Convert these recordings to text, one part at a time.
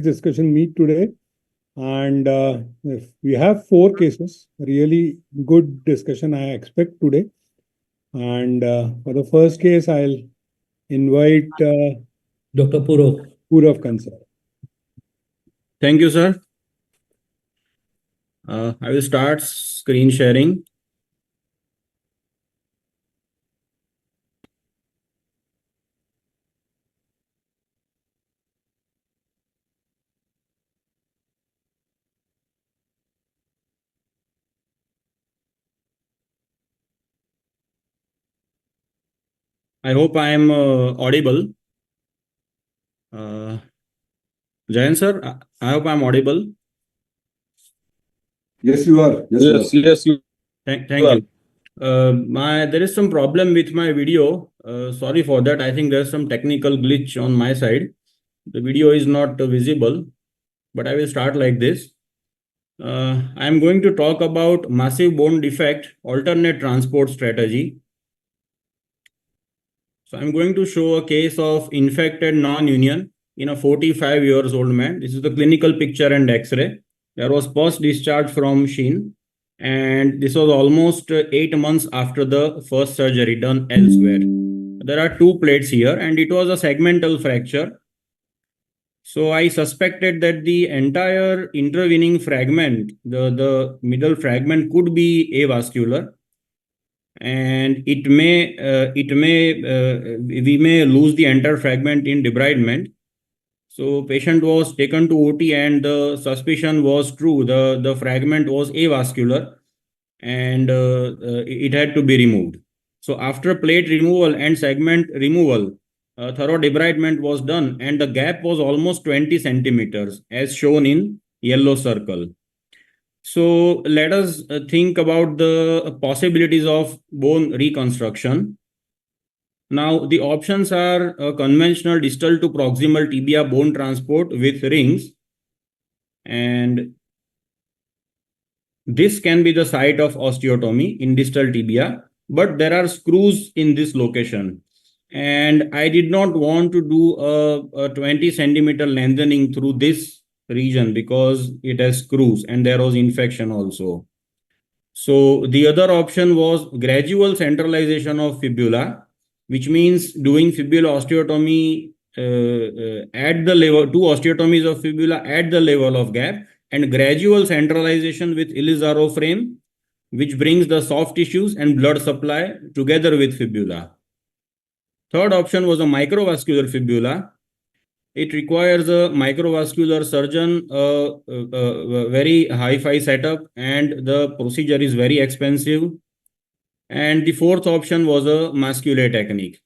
discussion meet today. And if we have four cases, really good discussion I expect today. And for the first case, I'll invite Dr. Purav. Purav Kansara. Thank you, sir. I will start screen sharing. I hope I am audible. Jayant sir, I hope I am audible. Yes, you are. Yes, you Thank you. There is some problem with my video. Sorry for that. I think there's some technical glitch on my side. The video is not visible, but I will start like this. I am going to talk about massive bone defect, alternate transport strategy. So I'm going to show a case of infected non-union in a 45 years old man. This is the clinical picture and X-ray. There was post-discharge from Shin, and this was almost 8 months after the first surgery done elsewhere. There are two plates here, and it was a segmental fracture. So I suspected that the entire intervening fragment, the middle fragment, could be avascular, and we may lose the entire fragment in debridement. So patient was taken to OT, and the suspicion was true. The fragment was avascular, and it had to be removed. So after plate removal and segment removal, thorough debridement was done, and the gap was almost 20 centimeters, as shown in yellow circle. So let us think about the possibilities of bone reconstruction. Now, the options are conventional distal to proximal tibia bone transport with rings, and this can be the site of osteotomy in distal tibia, but there are screws in this location. And I did not want to do a 20 centimeter lengthening through this region because it has screws and there was infection also. So the other option was gradual centralization of fibula, which means doing fibula osteotomy at the level, two osteotomies of fibula at the level of gap, and gradual centralization with Ilizarov frame, which brings the soft tissues and blood supply together with fibula. Third option was a microvascular fibula. It requires a microvascular surgeon, a very hi-fi setup, and the procedure is very expensive. And the fourth option was a masculine technique.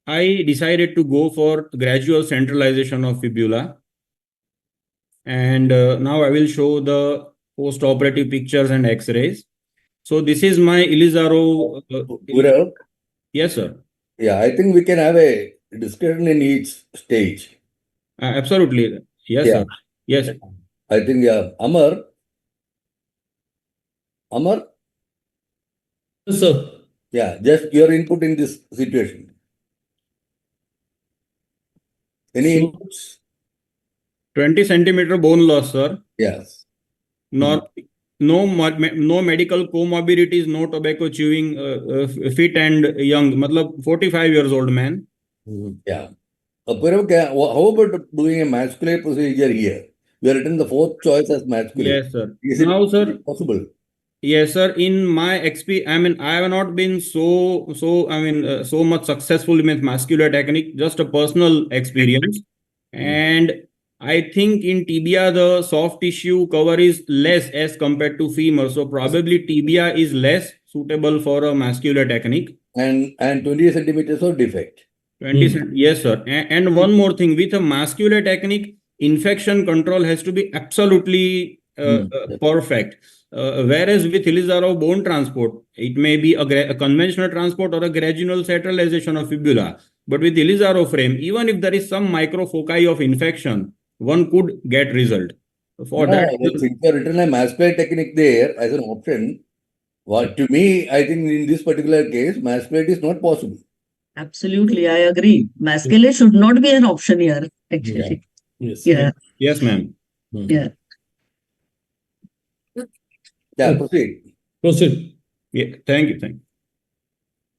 I decided to go for gradual centralization of fibula. And now I will show the post-operative pictures and X-rays. So this is my Ilizarov. Purav? Yes, sir. Yeah, I think we can have a discussion in each stage. Absolutely. Yes, Yeah. sir. Yes. I think, Amar? Yes, sir. Yeah, just your input in this situation. Any So- inputs? 20 centimeter bone loss, sir. Yes. No medical comorbidities, no tobacco chewing, fit and young, matlab 45 years old man. Yeah. Purav, how about doing a masculine procedure here? We are written the fourth choice as masculine. Yes, sir. Is Now, it sir, possible? yes, sir. In my experience, I have not been so much successful with muscular technique, just a personal experience. And I think in tibia, the soft tissue cover is less as compared to femur. So probably tibia is less suitable for a muscular technique. And 20 centimeters of defect. 20 yes, sir. And one more thing, with a muscular technique, infection control has to be absolutely perfect. Whereas with Ilizarov bone transport, it may be a conventional transport or a gradual centralization of fibula. But with Ilizarov frame, even if there is some microfoci of infection, one could get result. For No, that, if you have written a masculine technique there as an option, what to me, I think in this particular case, masculine is not possible. Absolutely, I agree. Masculine should not be an option here, actually. Yes. Yeah, Yes, ma'am. yeah. Yeah, proceed. Proceed. Yeah, thank you. Thank you.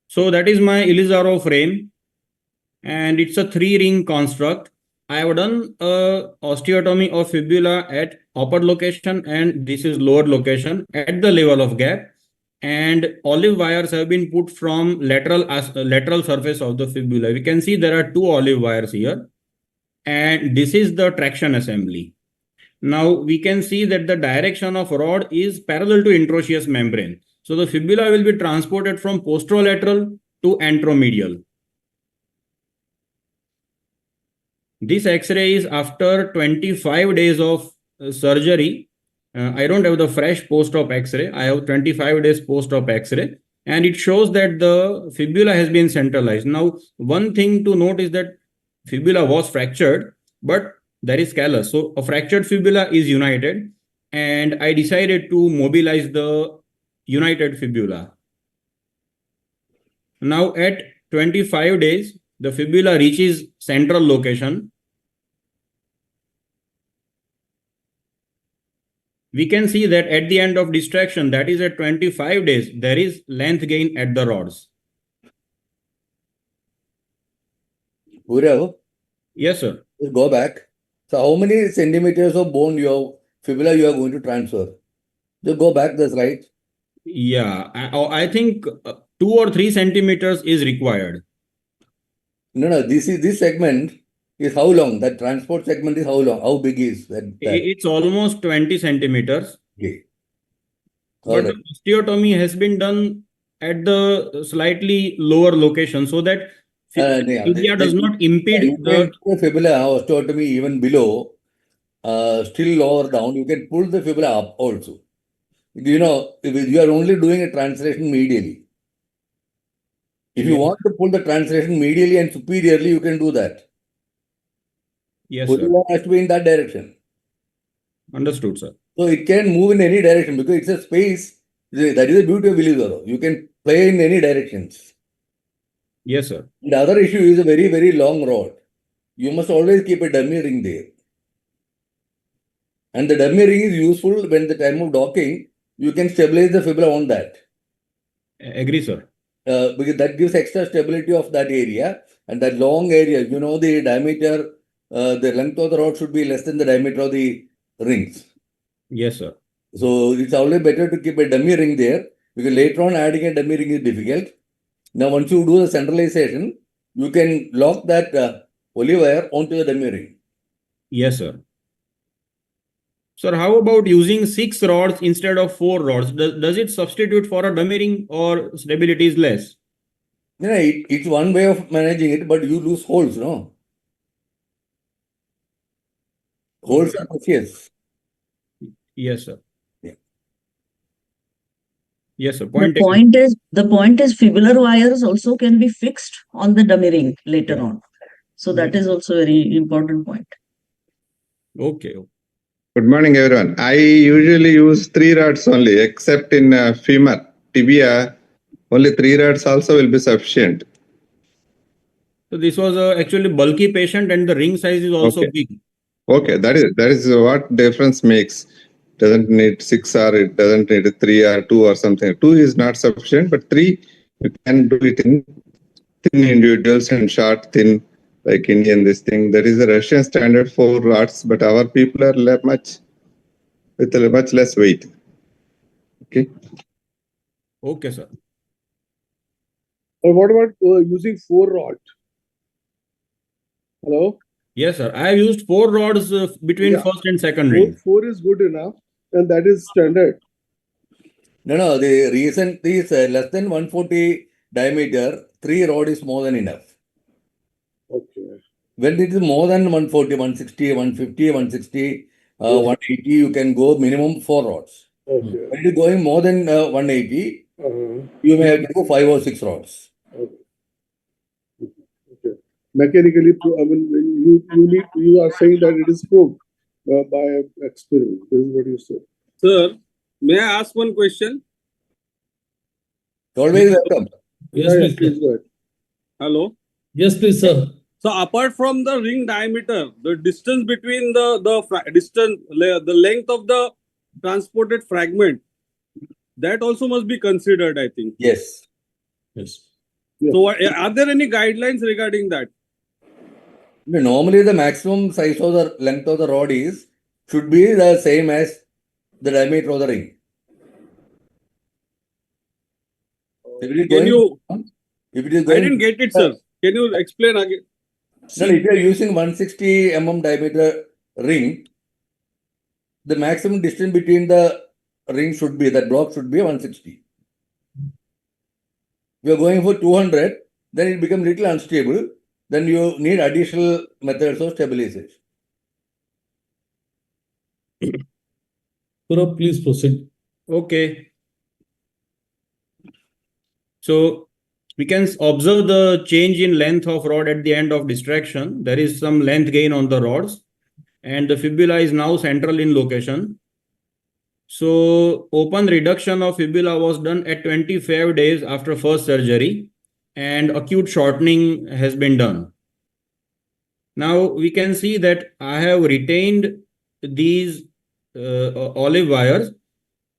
So that is my Elizaro frame, and it's a 3-ring construct. I have done osteotomy of fibula at upper location, and this is lower location at the level of gap. And olive wires have been put from lateral surface of the fibula. We can see there are 2 olive wires here, and this is the traction assembly. Now we can see that the direction of rod is parallel to interosseous membrane. So the fibula will be transported from posterolateral to anteromedial. This X-ray is after 25 days of surgery. I don't have the fresh post-op X-ray. I have 25 days post-op X-ray, and it shows that the fibula has been centralized. Now, one thing to note is that fibula was fractured, but there is callus. So a fractured fibula is united, and I decided to mobilize the united fibula. Now at 25 days, the fibula reaches central location. We can see that at the end of distraction, that is at 25 days, there is length gain at the rods. Purav, Yes, sir. just go back. So how many centimeters of bone fibula you are going to transfer? Just go back, that's right. Yeah, I think 2 or 3 centimeters is required. No, this segment is how long? That transport segment is how long? How big is that? It's almost 20 centimeters. Okay. But the osteotomy has been done at the slightly lower location so that fibula does not impede you can do fibula osteotomy even below, still lower down. You can pull the fibula up also. You know, if you are only doing a translation medially. If you want to pull the translation medially and superiorly, you can do that. Yes, sir. Fibula has to be in that direction. Understood, sir. So it can move in any direction because it's a space. That is the beauty of Elizaro. You can play in any directions. Yes, sir. The other issue is a very, very long rod. You must always keep a dummy ring there. And the dummy ring is useful when the time of docking, you can stabilize the fibula on that. Agree, sir. Because that gives extra stability of that area. And that long area, you know, the diameter, the length of the rod should be less than the diameter of the rings. Yes, sir. So it's always better to keep a dummy ring there because later on adding a dummy ring is difficult. Now, once you do the centralization, you can lock that olive wire onto the dummy ring. Yes, sir. Sir, how about using 6 rods instead of 4 rods? Does it substitute for a dummy ring or stability is less? You know, it's one way of managing it, but you lose holes, no? Holes are precious. Yes, sir. Yeah. Yes, sir. The point is fibular wires also can be fixed on the dummy ring later on. So that is also a very important point. Okay. Good morning, everyone. I usually use 3 rods only, except in femur, tibia, only 3 rods also will be sufficient. So this was actually bulky patient and the ring size is also big. Okay, that is what difference makes. Doesn't need 6 or it doesn't need 3 or 2 or something. 2 is not sufficient, but 3 you can do it in thin individuals and short, thin, like Indian this thing. There is a Russian standard 4 rods, but our people are with much less weight. Okay. Okay, sir. Or what about using 4 rods? Hello? Yes, sir. I have used 4 rods between first and second ring. 4 is good enough, and that is standard. No, the reason is less than 140 diameter, 3 rod is more than enough. Okay. When it is more than 140, 160, 150, 160, 180, you can go minimum 4 rods. Okay. When it is going more than 180, you may have to go 5 or 6 rods. Okay. Mechanically, I mean, you are saying that it is proved by experiment. This is what you said. Sir, may I ask one question? Always welcome. Yes, please. Please go Hello. Yes, please, sir. So apart from the ring diameter, the distance between the length of the transported fragment, that also must be considered, I think. Yes. Yes. So are there any guidelines regarding that? Normally, the maximum size of the length of the rod should be the same as the diameter of the ring. If it is Can going, you? if it is I going, didn't get it, sir. Can you explain again? no, if you are using 160 diameter ring, the maximum distance between the ring should be, that block should be 160. If you are going for 200, then it becomes little unstable. Then you need additional methods of stabilization. Purav, please proceed. Okay. So we can observe the change in length of rod at the end of distraction. There is some length gain on the rods, and the fibula is now central in location. So open reduction of fibula was done at 25 days after first surgery, and acute shortening has been done. Now we can see that I have retained these olive wires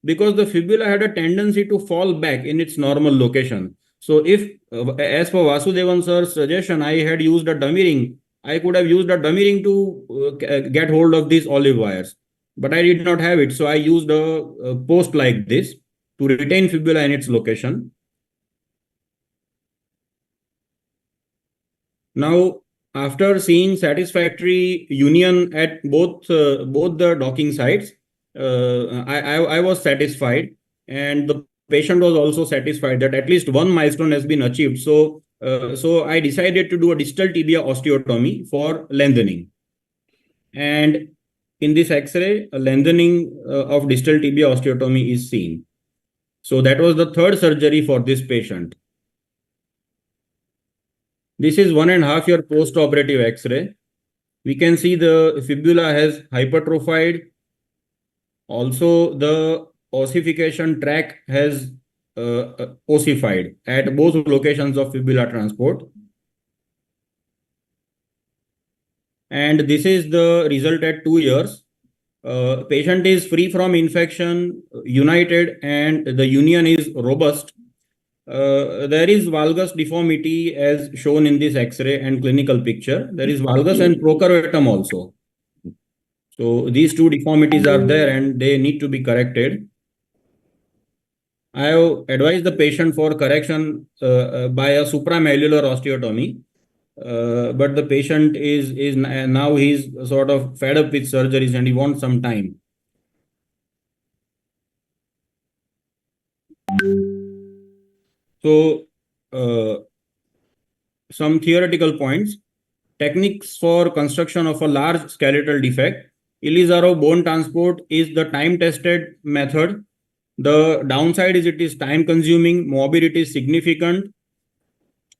because the fibula had a tendency to fall back in its normal location. So if, as per Vasudevan sir's suggestion, I had used a dummy ring, I could have used a dummy ring to get hold of these olive wires. But I did not have it. So I used a post like this to retain fibula in its location. Now, after seeing satisfactory union at both the docking sites, I was satisfied, and the patient was also satisfied that at least one milestone has been achieved. So I decided to do a distal tibia osteotomy for lengthening. And in this X-ray, a lengthening of distal tibia osteotomy is seen. So that was the third surgery for this patient. This is 1.5 year post-operative X-ray. We can see the fibula has hypertrophied. Also, the ossification tract has ossified at both locations of fibula transport. And this is the result at 2 years. Patient is free from infection, united, and the union is robust. There is valgus deformity as shown in this X-ray and clinical picture. There is valgus and procurvatum also. So these two deformities are there and they need to be corrected. I have advised the patient for correction by a supramalleolar osteotomy. But the patient is now he's sort of fed up with surgeries and he wants some time. So some theoretical points. Techniques for construction of a large skeletal defect. Ilizarov bone transport is the time-tested method. The downside is it is time-consuming, morbidity is significant,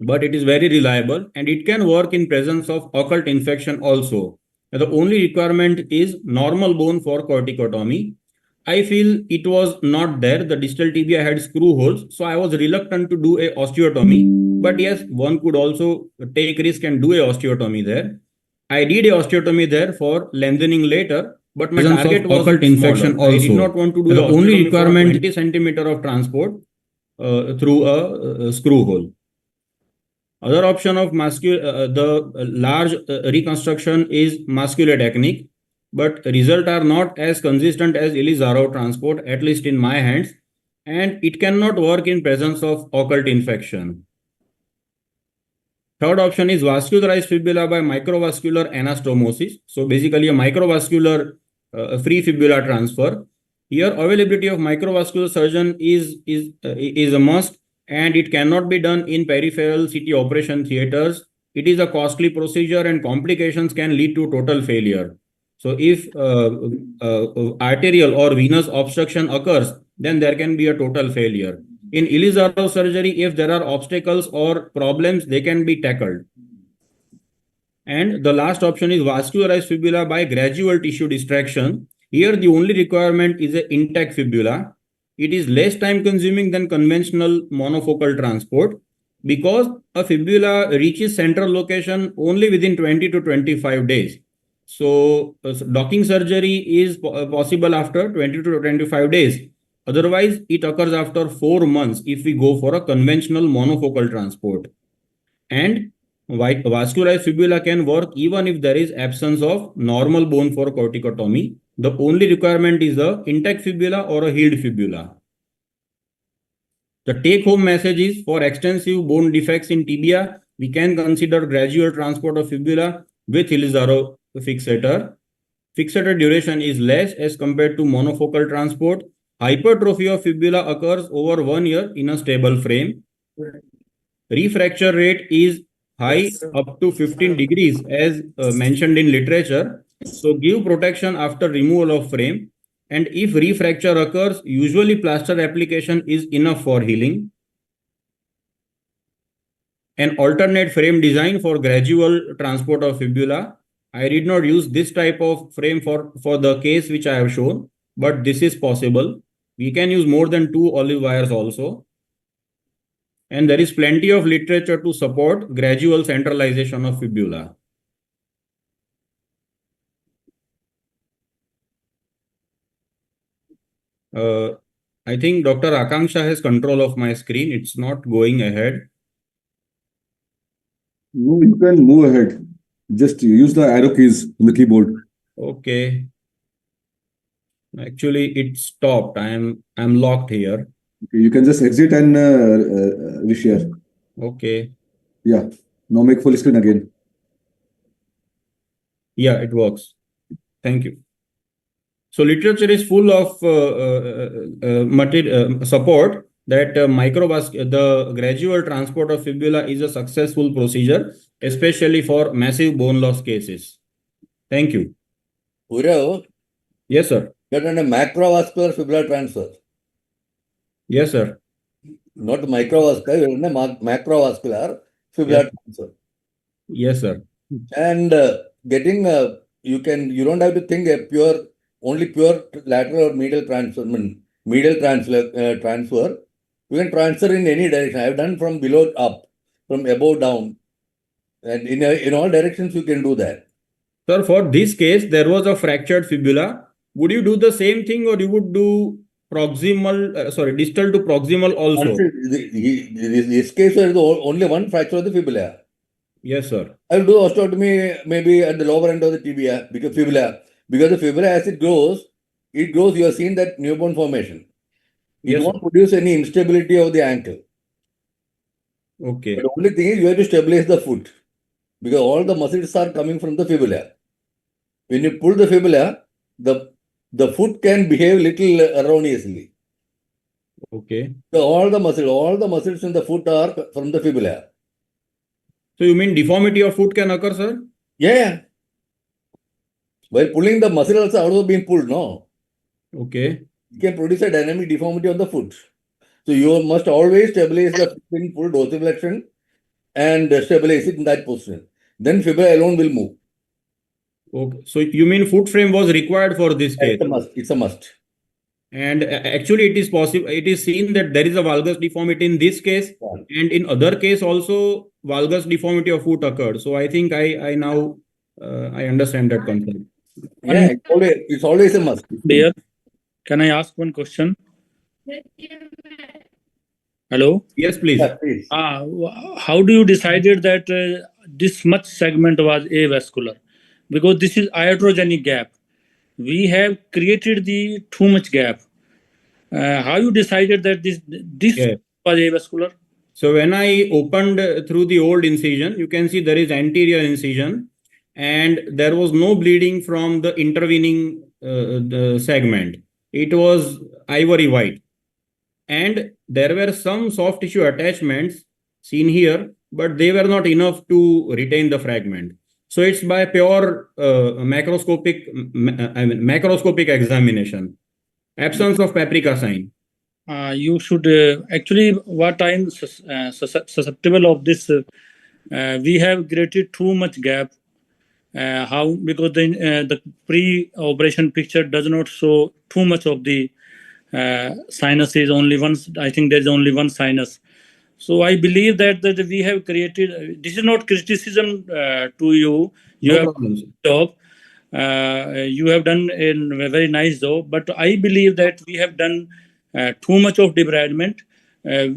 but it is very reliable and it can work in presence of occult infection also. The only requirement is normal bone for corticotomy. I feel it was not there. The distal tibia had screw holes, so I was reluctant to do a osteotomy. But yes, one could also take risk and do a osteotomy there. I did a osteotomy there for lengthening later, but my target was occult infection also. I did not want to do the only requirement 20 centimeter of transport through a screw hole. Other option of the large reconstruction is muscular technique, but results are not as consistent as Ilizarov transport, at least in my hands, and it cannot work in presence of occult infection. Third option is vascularized fibula by microvascular anastomosis. So basically a microvascular free fibula transfer. Here availability of microvascular surgeon is a must, and it cannot be done in peripheral CT operation theaters. It is a costly procedure and complications can lead to total failure. So if arterial or venous obstruction occurs, then there can be a total failure. In Ilizarov surgery, if there are obstacles or problems, they can be tackled. And the last option is vascularized fibula by gradual tissue distraction. Here, the only requirement is an intact fibula. It is less time consuming than conventional monofocal transport. because a fibula reaches central location only within 20 to 25 days. So docking surgery is possible after 20 to 25 days. Otherwise, it occurs after 4 months if we go for a conventional monofocal transport. And vascularized fibula can work even if there is absence of normal bone for corticotomy. The only requirement is a intact fibula or a healed fibula. The take-home message is for extensive bone defects in tibia, we can consider gradual transport of fibula with Hilizaro fixator. Fixator duration is less as compared to monofocal transport. Hypertrophy of fibula occurs over 1 year in a stable frame. Refracture rate is high up to 15 degrees as mentioned in literature. So give protection after removal of frame. And if refracture occurs, usually plaster application is enough for healing. An alternate frame design for gradual transport of fibula. I did not use this type of frame for the case which I have shown, but this is possible. We can use more than 2 olive wires also. And there is plenty of literature to support gradual centralization of fibula. I think Dr. Akanksha has control of my screen. It's not going ahead. No, you can move ahead. Just use the arrow keys on the keyboard. Okay. Actually, it stopped. I'm locked here. Okay, you can just exit and reshare. Okay. Yeah. Now make full screen again. Yeah, it works. Thank you. So literature is full of support that the gradual transport of fibula is a successful procedure, especially for massive bone loss cases. Thank you. Purav, Yes, sir. you have done a macrovascular fibular transfer, Yes, sir. not microvascular, you have done a macrovascular fibular transfer. Yes, sir. And getting you don't have to think a pure lateral or medial transfer. Transfer. You can transfer in any direction. I have done from below up, from above down, and in all directions you can do that. Sir, for this case, there was a fractured fibula. Would you do the same thing, or you would do distal to proximal also? This case there is only one fracture of the fibula. Yes, sir. I will do osteotomy maybe at the lower end of the tibia because the fibula as it grows, you have seen that newborn formation. It Yes, won't produce any instability of the ankle. Okay. But the only thing is you have to stabilize the foot because all the muscles are coming from the fibula. When you pull the fibula, the foot can behave little erroneously. Okay. So all the muscles in the foot are from the fibula. So you mean deformity of foot can occur, sir? Yeah. While pulling the muscle also being pulled, no? Okay. You can produce a dynamic deformity on the foot. So you must always stabilize the foot in full dorsiflexion and stabilize it in that position. Then fibula alone will move. Okay. So you mean foot frame was required for this case? It's a must. And actually, it is possible. It is seen that there is a valgus deformity in this case, and in other case also valgus deformity of foot occurred. So I think I now I understand that concept. Yeah, it's always a must. Dear, can I ask one question? Hello? Yes, please. Yeah, please. How do you decided that this much segment was avascular? Because this is iatrogenic gap. We have created the too much gap. How you decided that this Yeah. was avascular? So when I opened through the old incision, you can see there is anterior incision, and there was no bleeding from the intervening the segment. It was ivory white, and there were some soft tissue attachments seen here, but they were not enough to retain the fragment. So it's by pure macroscopic examination, absence of paprika sign. You should actually what I'm susceptible of this. We have created too much gap. How? Because the pre-operation picture does not show too much of the sinus is only one. I think there's only one sinus. So I believe that we have created. This is not criticism to you. You No have problem, sir. job. You have done a very nice job, but I believe that we have done too much of debridement. When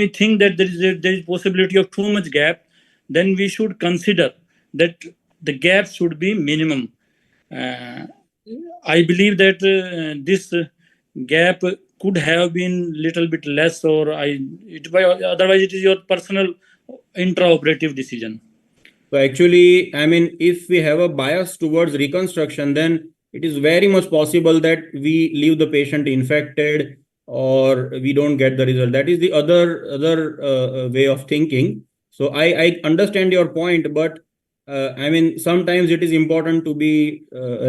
we think that there is possibility of too much gap, then we should consider that the gap should be minimum. I believe that this gap could have been little bit less, or otherwise it is your personal intraoperative decision. So actually, I mean, if we have a bias towards reconstruction, then it is very much possible that we leave the patient infected or we don't get the result. That is the other way of thinking. So I understand your point, but I mean, sometimes it is important to be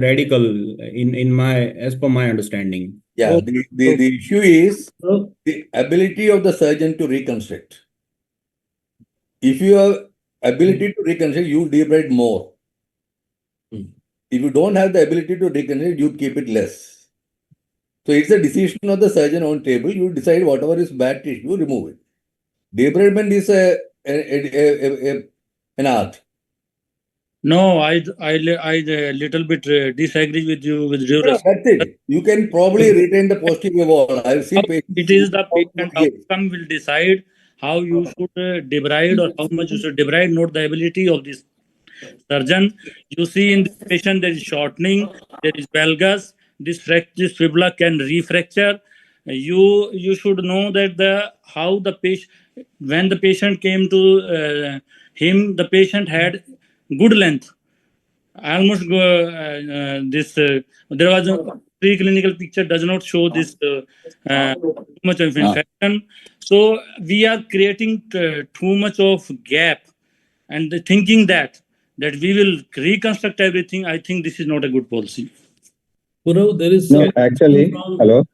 radical in my as per my understanding. Yeah, Oh, the issue is sir, the ability of the surgeon to reconstruct. If you have ability to reconstruct, you debride more. If you don't have the ability to reconstruct, you keep it less. So it's a decision of the surgeon on table. You decide whatever is bad tissue, remove it. Debridement is an art. No, I little bit disagree with you with due No, respect. that's it. You can probably retain the posterior wall. I've seen patients It is who the out patient 2 years. outcome will decide how you should debride or how much you should debride, not the ability of this surgeon. You see in this patient there is shortening, there is valgus, this fibula can refracture. You should know that how the patient, when the patient came to him, the patient had good length. Almost this there was a preclinical picture does not show this too much of infection. So we are creating too much of gap, and thinking that we will reconstruct everything. I think this is not a good policy. Purav, there is No, some actually, from hello.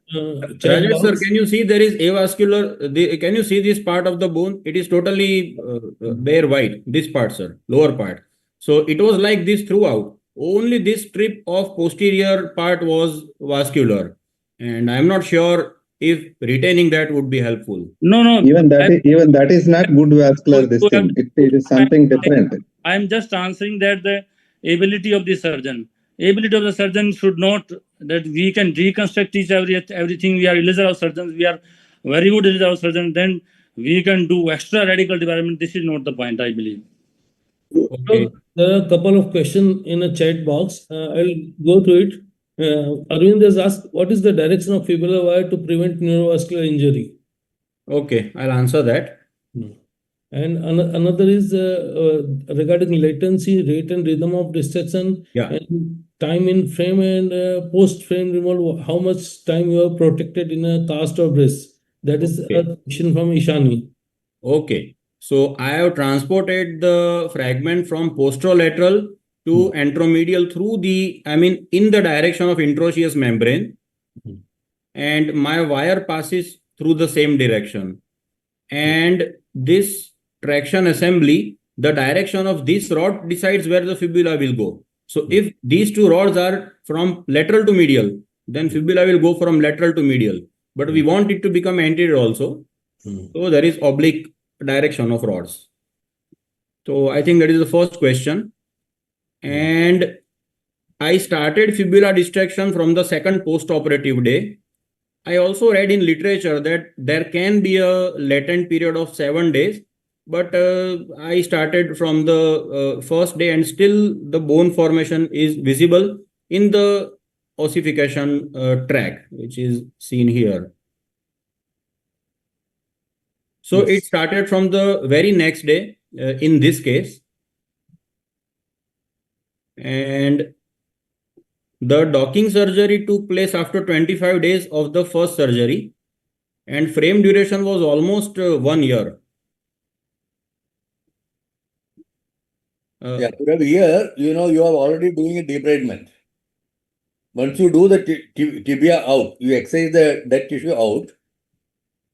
chat Rajesh sir, box. can you see there is avascular? Can you see this part of the bone? It is totally bare white. This part, sir, lower part. So it was like this throughout. Only this strip of posterior part was vascular, and I'm not sure if retaining that would be helpful. No, Even that is not good vascular this you have thing. It is something different. I am just answering that the ability of the surgeon. Ability of the surgeon should not that we can reconstruct everything. We are laser surgeons. We are very good laser surgeons. Then we can do extra radical development. This is not the point, I believe. Okay. There are a couple of questions in a chat box. I'll go to it. Arvind has asked, what is the direction of fibular wire to prevent neurovascular injury? Okay, I'll answer that. And another is regarding latency, rate and rhythm of dissection, Yeah. and time in frame and post frame removal, how much time you are protected in a cast or brace. That is Okay. a question from Ishani. Okay. So I have transported the fragment from posterolateral to anteromedial through in the direction of interosseous membrane, and my wire passes through the same direction. And this traction assembly, the direction of this rod decides where the fibula will go. So if these two rods are from lateral to medial, then fibula will go from lateral to medial. But we want it to become anterior also. So there is oblique direction of rods. So I think that is the first question. And I started fibula distraction from the second post-operative day. I also read in literature that there can be a latent period of 7 days, but I started from the first day and still the bone formation is visible in the ossification track, which is seen here. So it started from the very next day in this case. And the docking surgery took place after 25 days of the first surgery, and frame duration was almost 1 year. Yeah, Purav, here, you are already doing a debridement. Once you do the tibia out, you exercise the dead tissue out,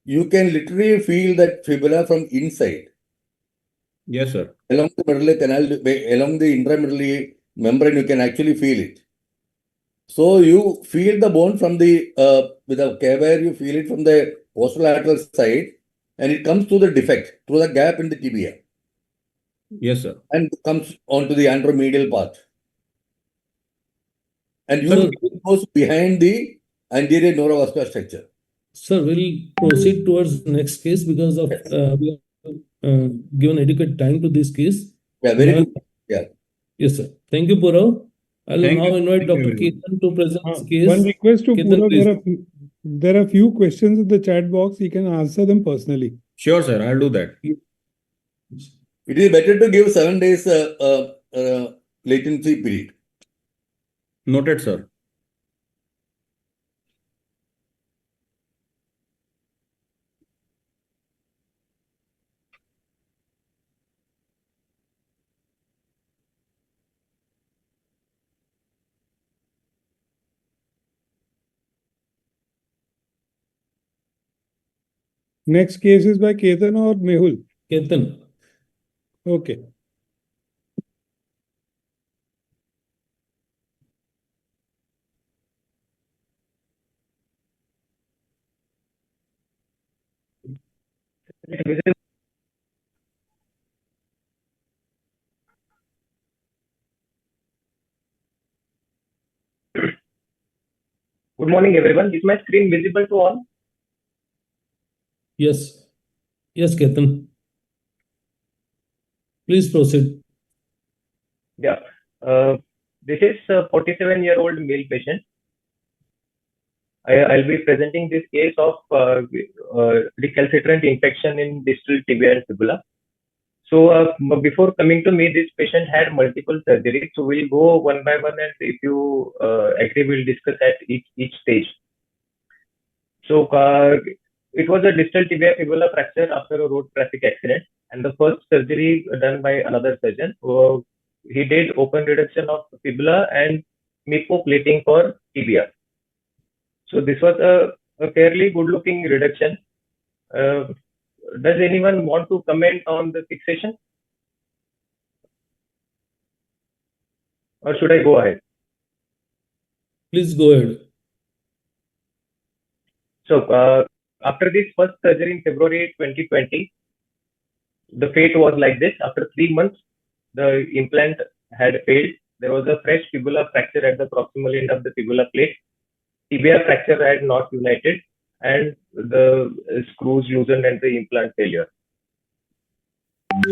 you can literally feel that fibula from inside. Yes, sir. Along the medullary canal, along the intramedullary membrane, you can actually feel it. So you feel the bone from the, with a K-wire, you feel it from the posterolateral side, and it comes through the defect, through the gap in the tibia, Yes, sir. and comes onto the anteromedial part. And Sir, usually it goes behind the anterior neurovascular structure. sir, we'll proceed towards next case because of we have given adequate time to this case. Yeah, very Now, good. Yeah. yes, sir. Thank you, Purav. I'll Thank now you. invite Thank you, Dr. everyone. Ketan to present this case. One request to Ketan, Purav, please. there are few questions in the chat box. He can answer them personally. Sure, sir. I'll do that. It is better to give 7 days latency period. Noted, sir. Next case is by Ketan or Mehul. Ketan. Okay. Good morning, everyone. Is my screen visible to all? Yes. Yes, Ketan. Please proceed. Yeah. This is a 47-year-old male patient. I'll be presenting this case of recalcitrant infection in distal tibia and fibula. So before coming to me, this patient had multiple surgeries. So we'll go one by one, and if you agree, we'll discuss at each stage. So it was a distal tibia fibula fracture after a road traffic accident, and the first surgery done by another surgeon. He did open reduction of fibula and plating for tibia. So this was a fairly good-looking reduction. Does anyone want to comment on the fixation, or should I go ahead? Please go ahead. So after this first surgery in February 2020, the fate was like this. After 3 months, the implant had failed. There was a fresh fibula fracture at the proximal end of the fibula plate. Tibia fracture had not united, and the screws loosened and the implant failure.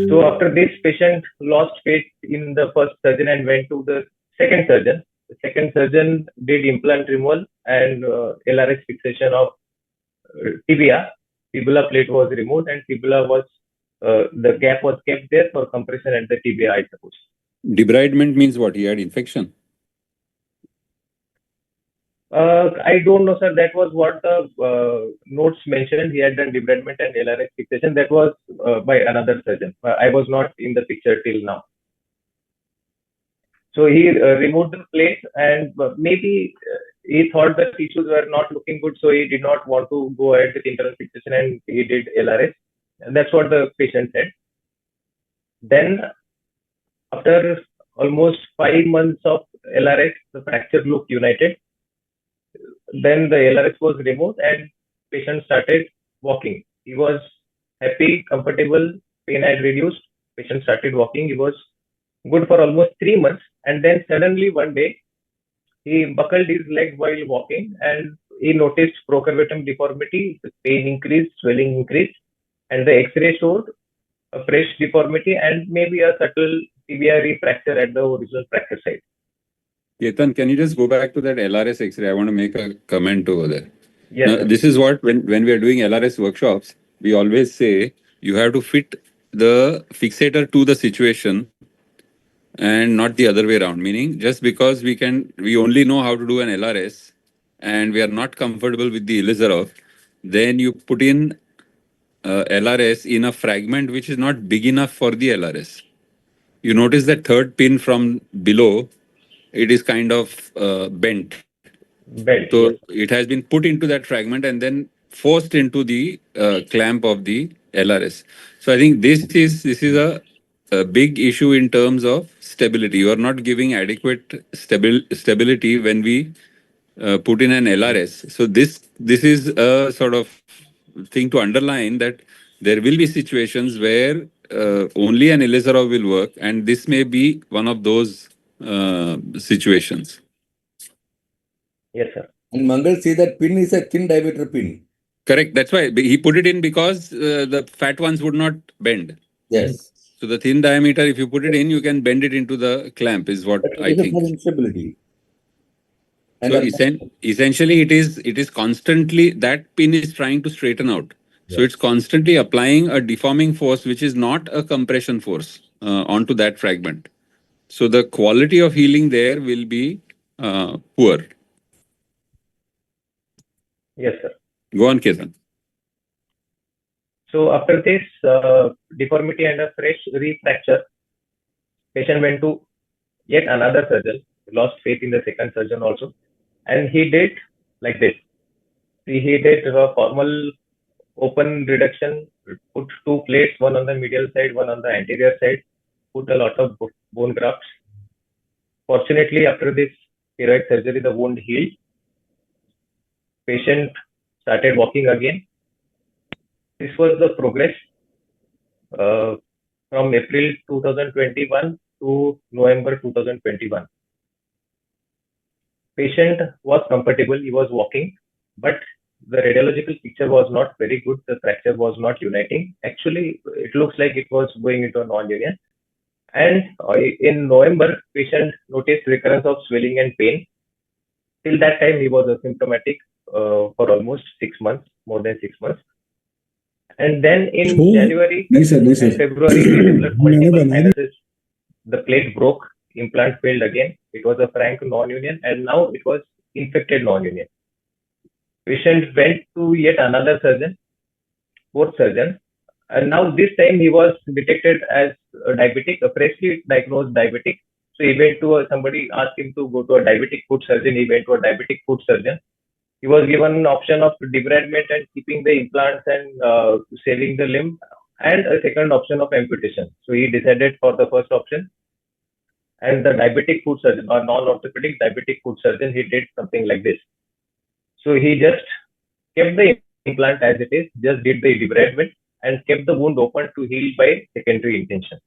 So after this, patient lost faith in the first surgeon and went to the second surgeon. The second surgeon did implant removal and LRS fixation of tibia. Fibula plate was removed, and fibula was the gap was kept there for compression at the tibia, I suppose. Debridement means what? He had infection? I don't know, sir. That was what the notes mentioned. He had done debridement and LRS fixation. That was by another surgeon. I was not in the picture till now. So he removed the plate, and maybe he thought the tissues were not looking good, so he did not want to go ahead with internal fixation, and he did LRS. And that's what the patient said. Then, after almost 5 months of LRS, the fracture looked united. Then the LRS was removed, and patient started walking. He was happy, comfortable, pain had reduced. Patient started walking. He was good for almost 3 months, and then suddenly one day he buckled his leg while walking, and he noticed procurvatum deformity. The pain increased, swelling increased, and the X-ray showed a fresh deformity and maybe a subtle tibia fracture at the original fracture site. Ketan, can you just go back to that LRS X-ray? I want to make a comment over there. Yes, Now, sir. this is what, when we are doing LRS workshops, we always say you have to fit the fixator to the situation and not the other way around. Meaning, just because we only know how to do an LRS and we are not comfortable with the Ilizarov, then you put in LRS in a fragment which is not big enough for the LRS. You notice that third pin from below, it is kind of bent. So Yes. it has been put into that fragment and then forced into the clamp of the LRS. So I think this is a big issue in terms of stability. You are not giving adequate stability when we put in an LRS. So this is a sort of thing to underline, that there will be situations where only an Elizarov will work, and this may be one of those situations. Yes, sir. And Mangal, see that pin is a thin diameter pin. Correct. That's why he put it in, because the fat ones would not bend. Yes. So the thin diameter, if you put it in, you can bend it into the clamp, is what But I it is think. for instability. And So that- essentially, it is constantly, that pin is trying to straighten out. So Yes. it's constantly applying a deforming force, which is not a compression force onto that fragment. So the quality of healing there will be poor. Yes, sir. Go on, Ketan. So after this deformity and a fresh refracture, patient went to yet another surgeon, lost faith in the second surgeon also, and he did like this. He did a formal open reduction, put two plates, one on the medial side, one on the anterior side, put a lot of bone grafts. Fortunately, after this heroic surgery, the wound healed. Patient started walking again. This was the progress from April 2021 to November 2021. Patient was comfortable, he was walking, but the radiological picture was not very good. The fracture was not uniting. Actually, it looks like it was going into a non-union. And in November, patient noticed recurrence of swelling and pain. Till that time, he was asymptomatic for almost 6 months, more than 6 months. And then in January and February, he developed multiple sinuses. The plate broke, implant failed again. It was a frank non-union, and now it was infected non-union. Patient went to yet another surgeon, fourth surgeon, and now this time he was detected as a diabetic, a freshly diagnosed diabetic. So he went to somebody asked him to go to a diabetic foot surgeon. He went to a diabetic foot surgeon. He was given an option of debridement and keeping the implants and saving the limb, and a second option of amputation. So he decided for the first option. And the diabetic foot surgeon or non-orthopedic diabetic foot surgeon, he did something like this. So he just kept the implant as it is, just did the debridement and kept the wound open to heal by secondary intention.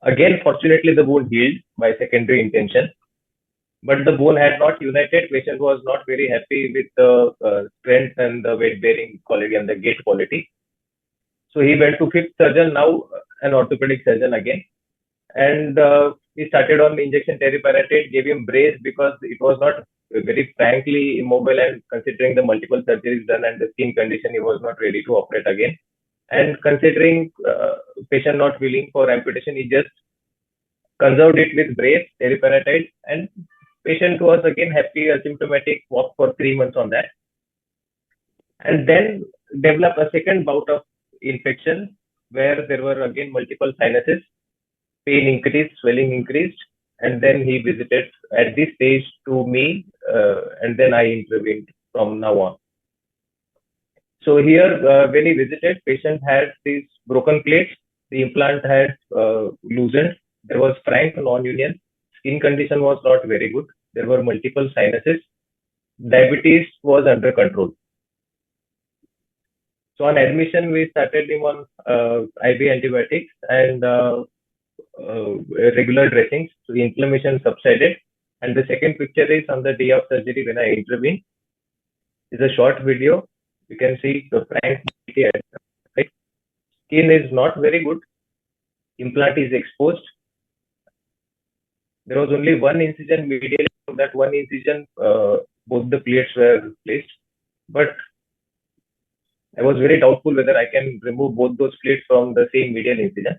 Again, fortunately, the wound healed by secondary intention, but the bone had not united. Patient was not very happy with the strength and the weight bearing quality and the gait quality. So he went to fifth surgeon, now an orthopedic surgeon again. And he started on injection teriparatide, gave him brace because it was not very frankly immobile, and considering the multiple surgeries done and the skin condition, he was not ready to operate again. And considering patient not willing for amputation, he just conserved it with brace, teriparatide, and patient was again happy, asymptomatic, walked for 3 months on that. And then developed a second bout of infection where there were again multiple sinuses. Pain increased, swelling increased, and then he visited at this stage to me, and then I intervened from now on. So here, when he visited, patient had these broken plates, the implant had loosened, there was frank non-union, skin condition was not very good, there were multiple sinuses, diabetes was under control. So on admission, we started him on IV antibiotics and regular dressings. So the inflammation subsided. And the second picture is on the day of surgery when I intervened. It's a short video. You can see the frank skin is not very good. Implant is exposed. There was only one incision medially. That one incision, both the plates were placed. But I was very doubtful whether I can remove both those plates from the same medial incision.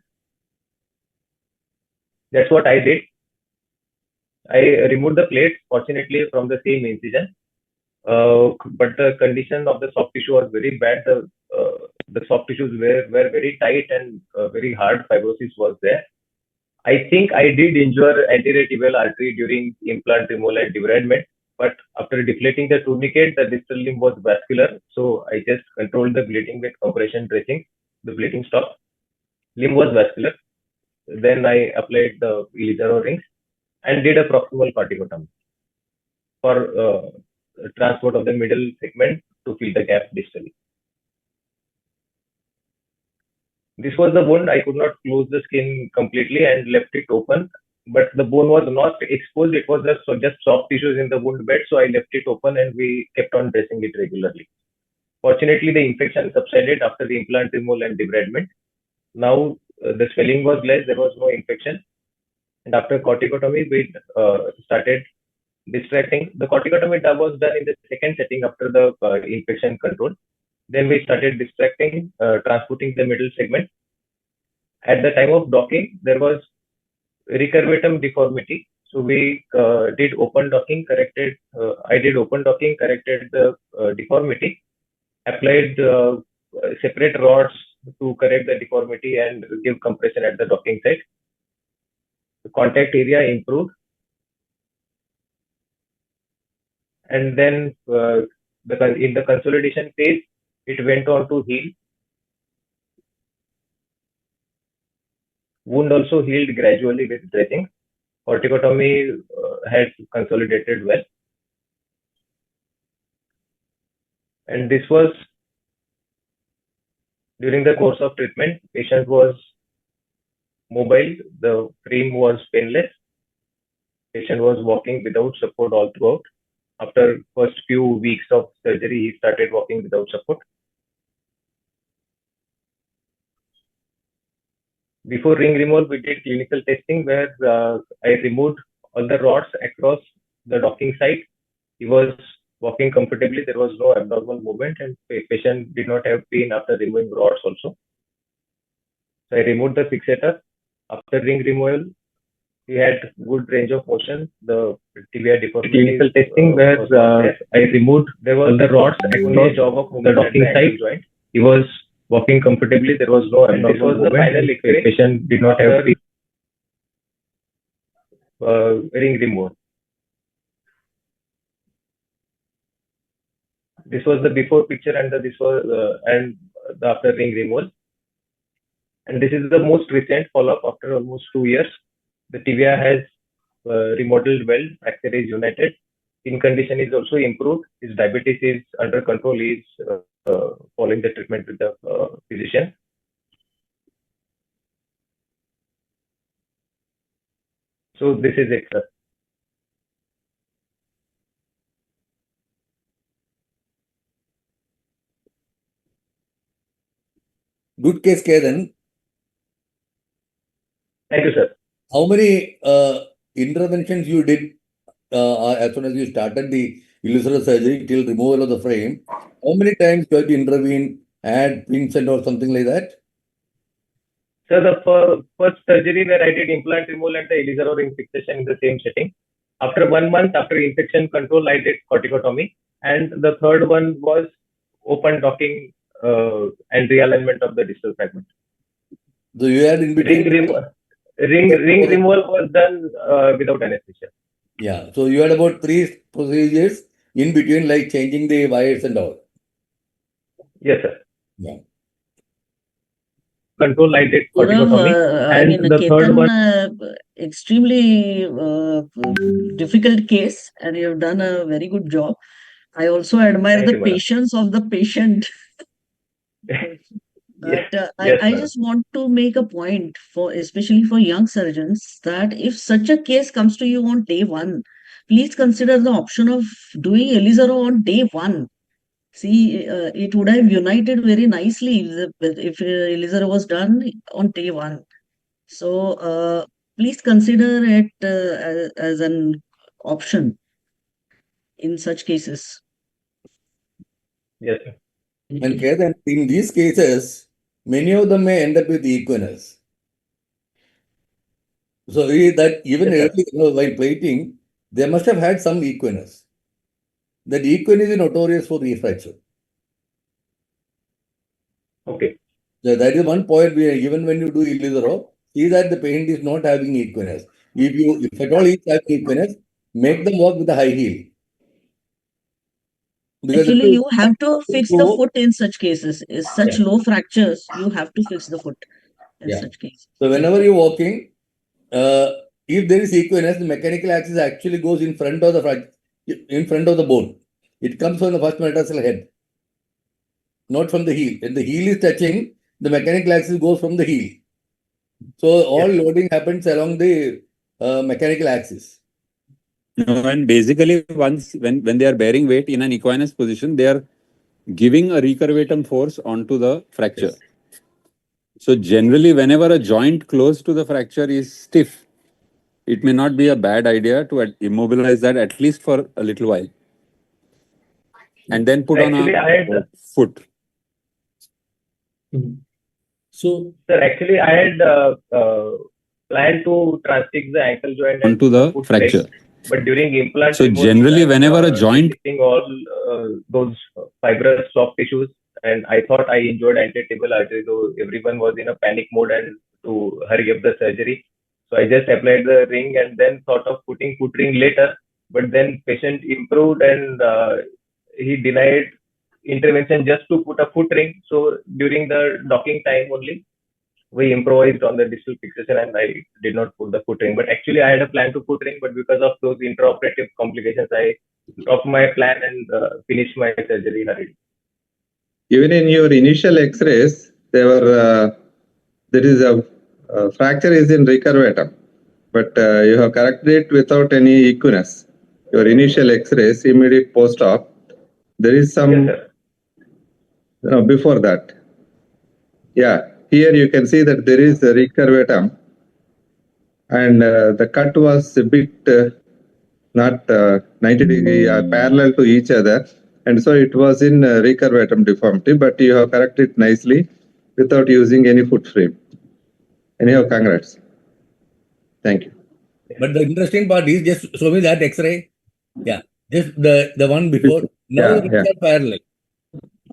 That's what I did. I removed the plates, fortunately, from the same incision. But the condition of the soft tissue was very bad. The soft tissues were very tight and very hard. Fibrosis was there. I think I did injure anterior tibial artery during implant removal and debridement. But after deflating the tourniquet, the distal limb was vascular. So I just controlled the bleeding with compression dressing. The bleeding stopped. Limb was vascular. Then I applied the Elizarov rings and did a proximal corticotomy for transport of the middle segment to fill the gap distally. This was the wound. I could not close the skin completely and left it open, but the bone was not exposed. It was just soft tissues in the wound bed, so I left it open and we kept on dressing it regularly. Fortunately, the infection subsided after the implant removal and debridement. Now the swelling was less, there was no infection. And after corticotomy, we started distracting. The corticotomy was done in the second setting after the infection control. Then we started distracting, transporting the middle segment. At the time of docking, there was recurvatum deformity. So we did open docking, corrected. I did open docking, corrected the deformity, applied separate rods to correct the deformity and give compression at the docking site. The contact area improved. And then in the consolidation phase, it went on to heal. Wound also healed gradually with dressing. Corticotomy had consolidated well. And this was during the course of treatment. Patient was mobile. The frame was painless. Patient was walking without support all throughout. After first few weeks of surgery, he started walking without support. Before ring removal, we did clinical testing where I removed all the rods across the docking site. He was walking comfortably. There was no abnormal movement, and patient did not have pain after removing rods also. So I removed the fixator. After ring removal, he had good range of motion. The tibia deformity. Clinical testing where I removed all the rods across the docking site. He was walking comfortably. There was no abnormal movement. The final X-ray. Patient did not have ring removal. This was the before picture and this was and the after ring removal. And this is the most recent follow-up after almost 2 years. The tibia has remodeled well. Fracture is united. Skin condition is also improved. His diabetes is under control. He is following the treatment with the physician. So this is it, sir. Good case, Ketan. Thank you, sir. How many interventions you did as soon as you started the illusory surgery till removal of the frame? How many times you had to intervene, add pins and or something like that? So the first surgery where I did implant removal and the Elizaro ring fixation in the same setting. After 1 month, after infection control, I did corticotomy. And the third one was open docking and realignment of the distal fragment. So you had in between... Ring removal was done without anesthesia. Yeah. So you had about 3 procedures in between, like changing the wires and all. Yes, sir. Yeah. Control, I did corticotomy. I mean, the Ketan, third one, extremely difficult case, and you have done a very good job. I also admire Thank the you, madam. patience of the patient. But Yes, I madam. just want to make a point for, especially for young surgeons, that if such a case comes to you on day 1, please consider the option of doing Elizaro on day 1. See, it would have united very nicely if Elizaro was done on day 1. So please consider it as an option in such cases. Yes, sir. And Ketan, in these cases, many of them may end up with equinus. So that even Yes, early, while plating, they must have had some equinus. That equinus is notorious for refracture. Okay. So that is one point where even when you do Elizaro, see that the patient is not having equinus. If at all he is having equinus, make them walk with a high heel. Because Actually, you have to fix the foot in such cases. Such low fractures, you have to fix the foot in such cases. So whenever you're walking, if there is equinus, the mechanical axis actually goes in front of the bone. It comes from the first metatarsal head, not from the heel. If the heel is touching, the mechanical axis goes from the heel. So all loading happens along the mechanical axis. No, and basically, when they are bearing weight in an equinus position, they are giving a recurvatum force onto the fracture. Yes. So generally, whenever a joint close to the fracture is stiff, it may not be a bad idea to immobilize that at least for a little while, and then put Actually, on I had a foot. So, Sir, actually, I had planned to transfix the ankle joint and Onto the foot fracture. leg, but during implant So removal generally, and, whenever a joint detecting all those fibrous soft tissues, and I thought I injured anterior artery, so everyone was in a panic mode and to hurry up the surgery. So I just applied the ring and then thought of putting foot ring later, but then patient improved and he denied intervention just to put a foot ring. So during the docking time only, we improvised on the distal fixation and I did not put the foot ring. But actually, I had a plan to put ring, but because of those intraoperative complications, I dropped my plan and finished my surgery hurriedly. Even in your initial X-rays, there is a fracture is in recurvatum, but you have corrected it without any equinus. Your initial X-rays, immediate post-op, there is some Yes, sir. before that. Yeah, here you can see that there is a recurvatum, and the cut was a bit not 90 degree parallel to each other, and so it was in recurvatum deformity, but you have corrected it nicely without using any foot frame. Anyhow, congrats. Thank you. But the interesting part is, just show me that X-ray. Yeah, just the one before. Now Yeah, the rings are parallel.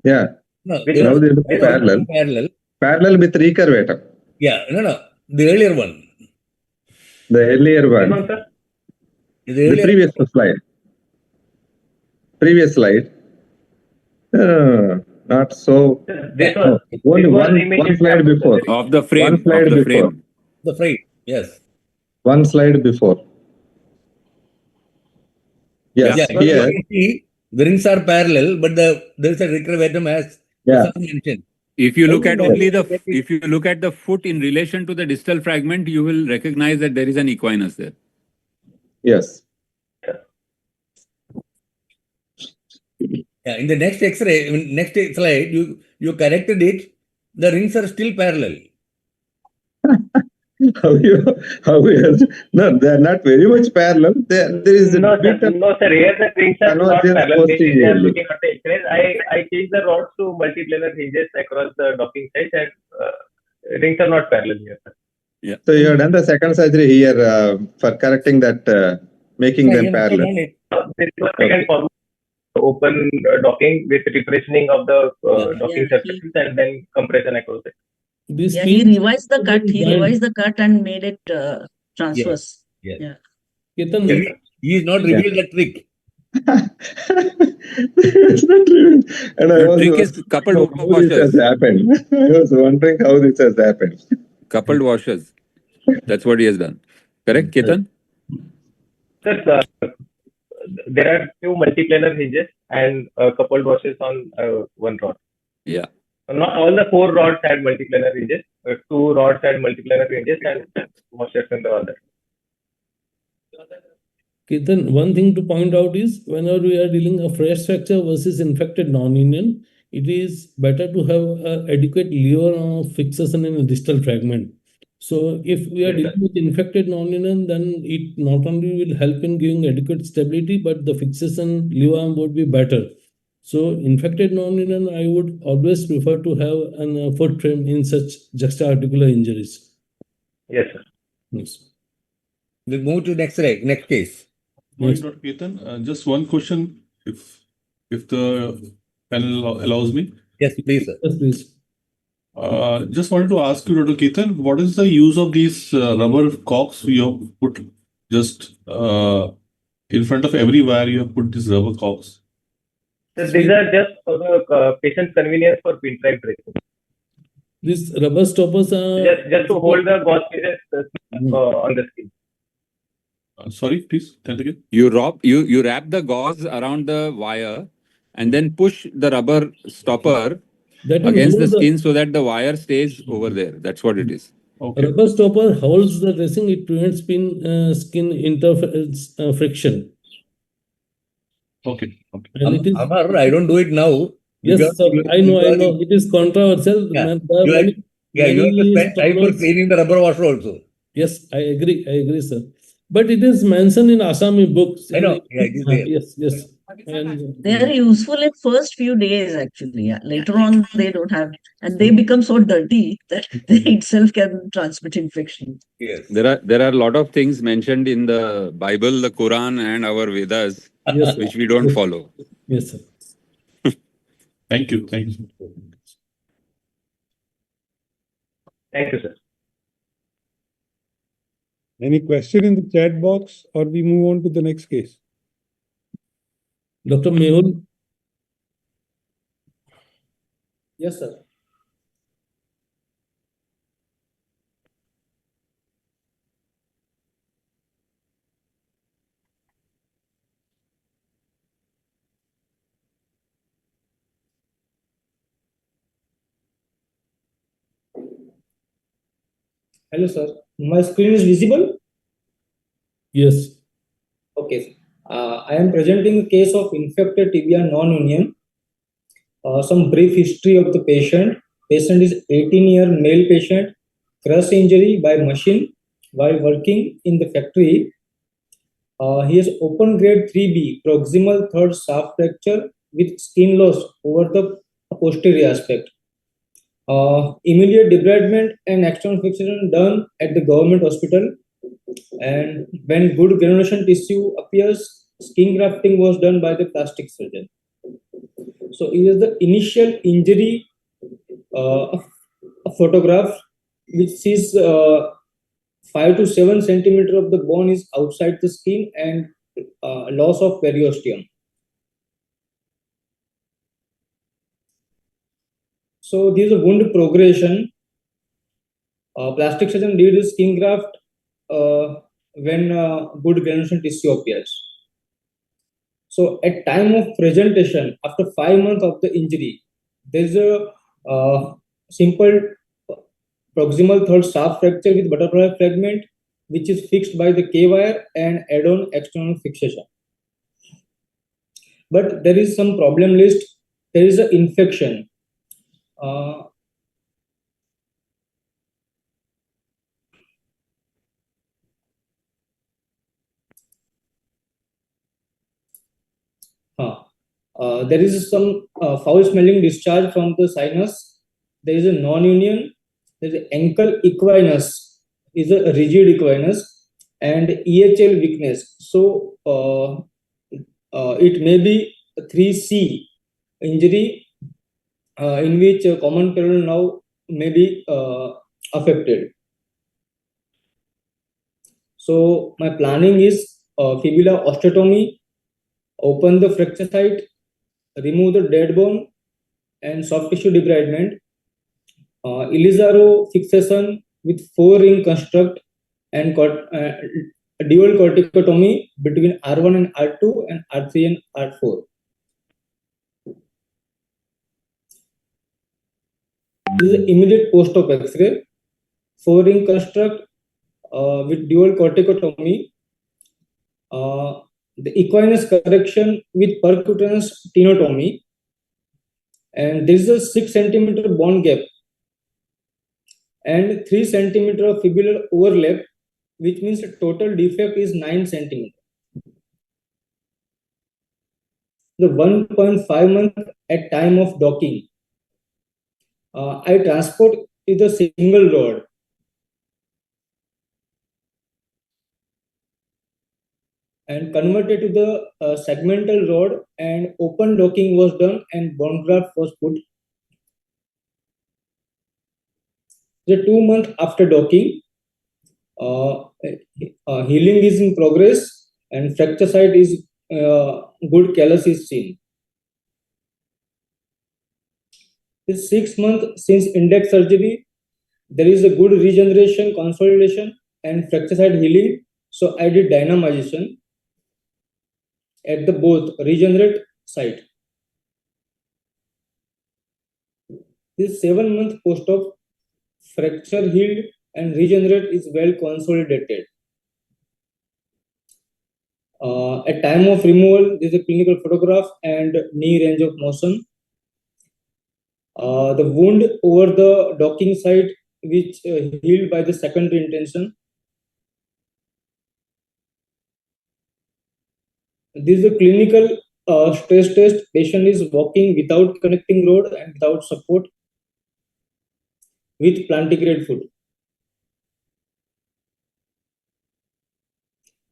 Yeah. No, Which they Now were they look parallel. Parallel with recurvatum. Yeah, no. The earlier one. The earlier Which one. one, sir? The previous slide. Previous slide. Not so. This was, Only this was one immediately slide after before. surgery. of the frame. One slide Of the before. frame. The frame, yes. One slide before. Yes, Yeah, here. you see, the rings are parallel, but there is a recurvatum as Prasad mentioned. If you look at only if you look at the foot in relation to the distal fragment, you will recognize that there is an equinus there. Yes. Yeah, in the next X-ray, next slide, you corrected it. The rings are still parallel. How you no, they are not very much parallel. There is a bit of No, sir. Here the rings are not convergence parallel. Maybe they are posteriorly. looking at the X-rays. I changed the rods to multiplanar hinges across the docking sites and rings are not parallel here. Yeah. So you have done the second surgery here for correcting that, making them parallel. This is the second form, open docking with repressioning of the docking surfaces and then compression across it. this Yeah, he means revised the cut. He joint. revised the cut and made it transverse. Yes. Yeah. Ketan, He is not revealed the trick. It's not true. And I The was trick is wondering coupled how this has washers. happened. I was wondering how this has happened. Coupled washers. That's what he has done. Correct, Ketan? Sir, there are few multiplanar hinges and coupled washers on one rod. Yeah. Not all the 4 rods had multiplanar hinges. 2 rods had multiplanar hinges and washers in the other. Ketan, one thing to point out is whenever we are dealing a fresh fracture versus infected non-union, it is better to have an adequate lever of fixation in a distal fragment. So if we are dealing with infected non-union, then it not only will help in giving adequate stability, but the fixation lever arm would be better. So infected non-union, I would always prefer to have an foot frame in such juxta-articular injuries. Yes, sir. Yes. We'll move to next case. Morning, Dr. Ketan. Just one question, if the panel allows me. Yes, please, sir. Yes, please. Just wanted to ask you, Dr. Ketan, what is the use of these rubber cocks you have put just in front of every wire? You have put these rubber cocks. So these are just for the patient's convenience for pin track dressing. These rubber stoppers are Just to hold the gauze pieces on the skin. Sorry, please tell again. You wrap the gauze around the wire and then push the rubber stopper That against the holds skin so that the wire stays over there. That's what it is. Okay. rubber stopper holds the dressing. It prevents skin interference friction. Okay. Okay. And it is Amar, I don't do it now. yes, because sir. you- I know. because It is controversial. Yeah. There are You have, you have to many spend time for scholars. cleaning the rubber washer also. Yes, I agree, sir. But it is mentioned in ASAMI books. I know. Yeah, it is there. Yes. And They are useful in first few days actually. Yeah. Later on they don't have, and they become so dirty that they itself can transmit infection. Yes. There are a lot of things mentioned in the Bible, the Quran, and our Vedas, yes, which we don't follow. yes, sir. Thank you. Thank you. Thank you, sir. Any question in the chat box, or we move on to the next case? Dr. Mehul. Yes, sir. Hello, sir. My screen is visible? Yes. Okay. I am presenting a case of infected tibia non-union. Some brief history of the patient. Patient is 18-year male patient, crush injury by machine while working in the factory. He has open grade 3B, proximal third shaft fracture with skin loss over the posterior aspect. Immediate debridement and external fixation done at the government hospital. And when good granulation tissue appears, skin grafting was done by the plastic surgeon. So here is the initial injury photograph, which sees 5 to 7 centimeter of the bone is outside the skin and loss of periosteum. So this is a wound progression. Plastic surgeon did a skin graft when good granulation tissue appears. So at time of presentation, after 5 months of the injury, there is a simple proximal third shaft fracture with butterfly fragment, which is fixed by the K-wire and add-on external fixation. But there is some problem list. There is an infection. There is some foul-smelling discharge from the sinus. There is a non-union. There is ankle equinus, is a rigid equinus, and EHL weakness. So it may be 3C injury, in which common peroneal nerve may be affected. So my planning is fibula osteotomy, open the fracture site, remove the dead bone and soft tissue debridement, Ilizaro fixation with 4-ring construct and dual corticotomy between R1 and R2 and R3 and R4. This is immediate post-op X-ray, 4-ring construct with dual corticotomy, the equinus correction with percutaneous tenotomy, and there is a 6 centimeter bone gap and 3 centimeter of fibular overlap, which means the total defect is 9 centimeter. The 1.5 month at time of docking. I transport is a single rod. And converted to the segmental rod, and open docking was done and bone graft was put. The 2 months after docking, healing is in progress and fracture site is good callus is seen. It's 6 months since index surgery. There is a good regeneration, consolidation, and fracture site healing. So I did dynamization at the both regenerate site. This 7-month post-op fracture healed and regenerate is well consolidated. At time of removal, there is a clinical photograph and knee range of motion. The wound over the docking site, which healed by the secondary intention. This is a clinical stress test. Patient is walking without connecting rod and without support with plantigrade foot.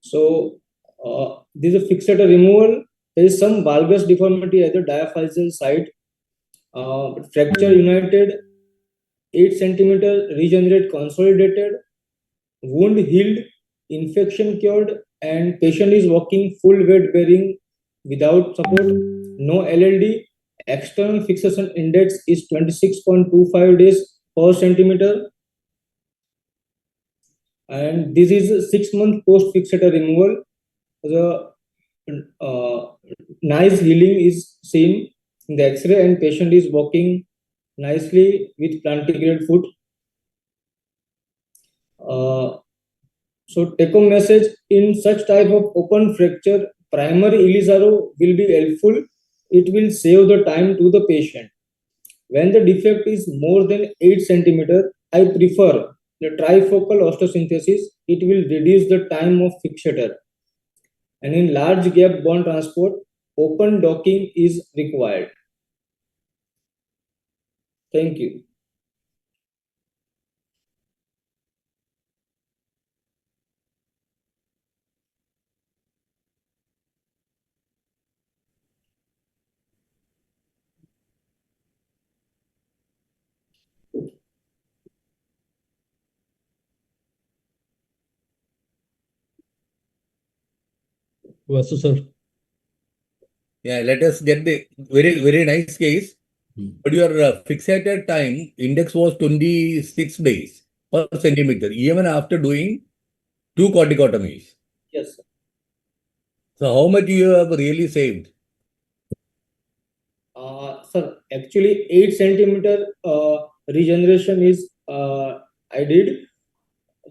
So this is a fixator removal. There is some valgus deformity at the diaphyseal site. Fracture united, 8 centimeter, regenerate consolidated, wound healed, infection cured, and patient is walking full weight bearing without support, no LLD. External fixation index is 26.25 days per centimeter. And this is a 6-month post fixator removal. The nice healing is seen in the X-ray, and patient is walking nicely with plantigrade foot. So take home message: in such type of open fracture, primary Ilizaro will be helpful. It will save the time to the patient. When the defect is more than 8 centimeter, I prefer the trifocal osteosynthesis. It will reduce the time of fixator. And in large gap bone transport, open docking is required. Thank you. Vasu sir. Yeah, let us get the very nice case. But your fixated time index was 26 days per centimeter, even after doing 2 corticotomies. Yes, sir. So how much you have really saved? Sir, actually 8 centimeter regeneration is I did.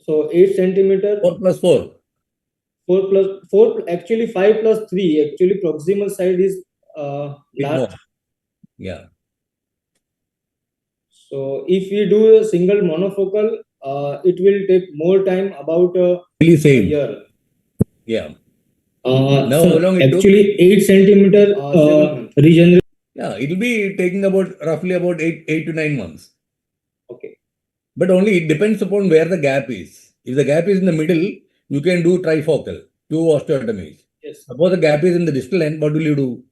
So 8 centimeter. 4 plus 4. 4 plus 4, actually 5 plus 3. Actually, proximal side is large. Yeah. So if we do a single monofocal, it will take more time, about Really a saved. year. Yeah. Now, how long it took? actually 8 centimeter regeneration. Yeah, it will be taking about roughly about 8 to 9 months. Okay. But only it depends upon where the gap is. If the gap is in the middle, you can do trifocal, 2 osteotomies. Yes. Suppose the gap is in the distal end, what will you do?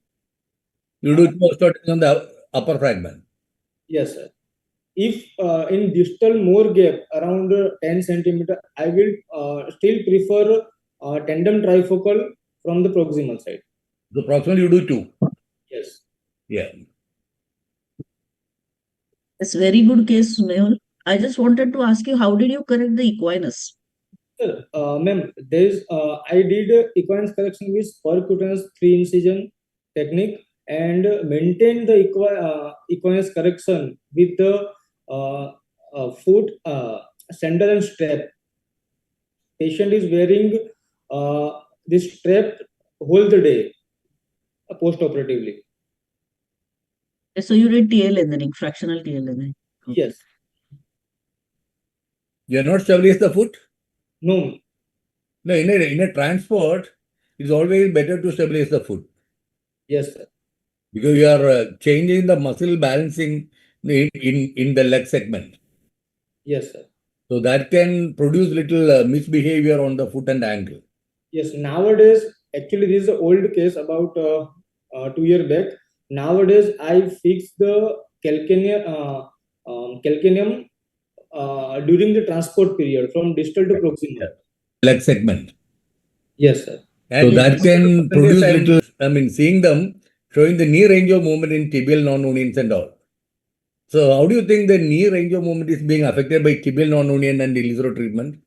You do 2 osteotomies on the upper fragment. Yes, sir. If in distal more gap around 10 centimeter, I will still prefer tandem trifocal from the proximal side. So proximal you do 2. Yes. Yeah. It's very good case, Mehul. I just wanted to ask you, how did you correct the equinus? Sir, ma'am, there's I did equinus correction with percutaneous 3 incision technique and maintain the equinus correction with the foot sandal and strap. Patient is wearing this strap whole the day post-operatively. So you did TL lengthening, fractional TL lengthening. Yes. You are not stabilize the foot? No. No, in a transport, it's always better to stabilize the foot. Yes, sir. Because you are changing the muscle balancing in the leg segment. Yes, sir. So that can produce little misbehavior on the foot and ankle. Yes, nowadays, actually, this is an old case about 2 years back. Nowadays, I fix the calcaneum during the transport period from distal to proximal. Leg segment. Yes, sir. And so that can produce little, seeing them showing the knee range of movement in tibial non-unions and all. So how do you think the knee range of movement is being affected by tibial non-union and Ilizaro treatment?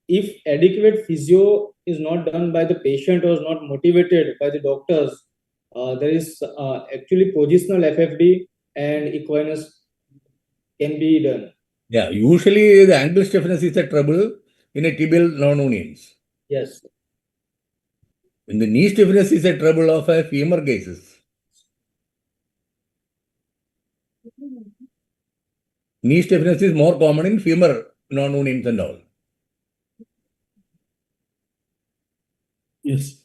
If adequate physio is not done by the patient or is not motivated by the doctors, there is actually positional FFD and equinus can be done. Yeah, usually the ankle stiffness is a trouble in a tibial non-unions. Yes. In the knee stiffness is a trouble of a femur cases. Knee stiffness is more common in femur non-unions and all. Yes.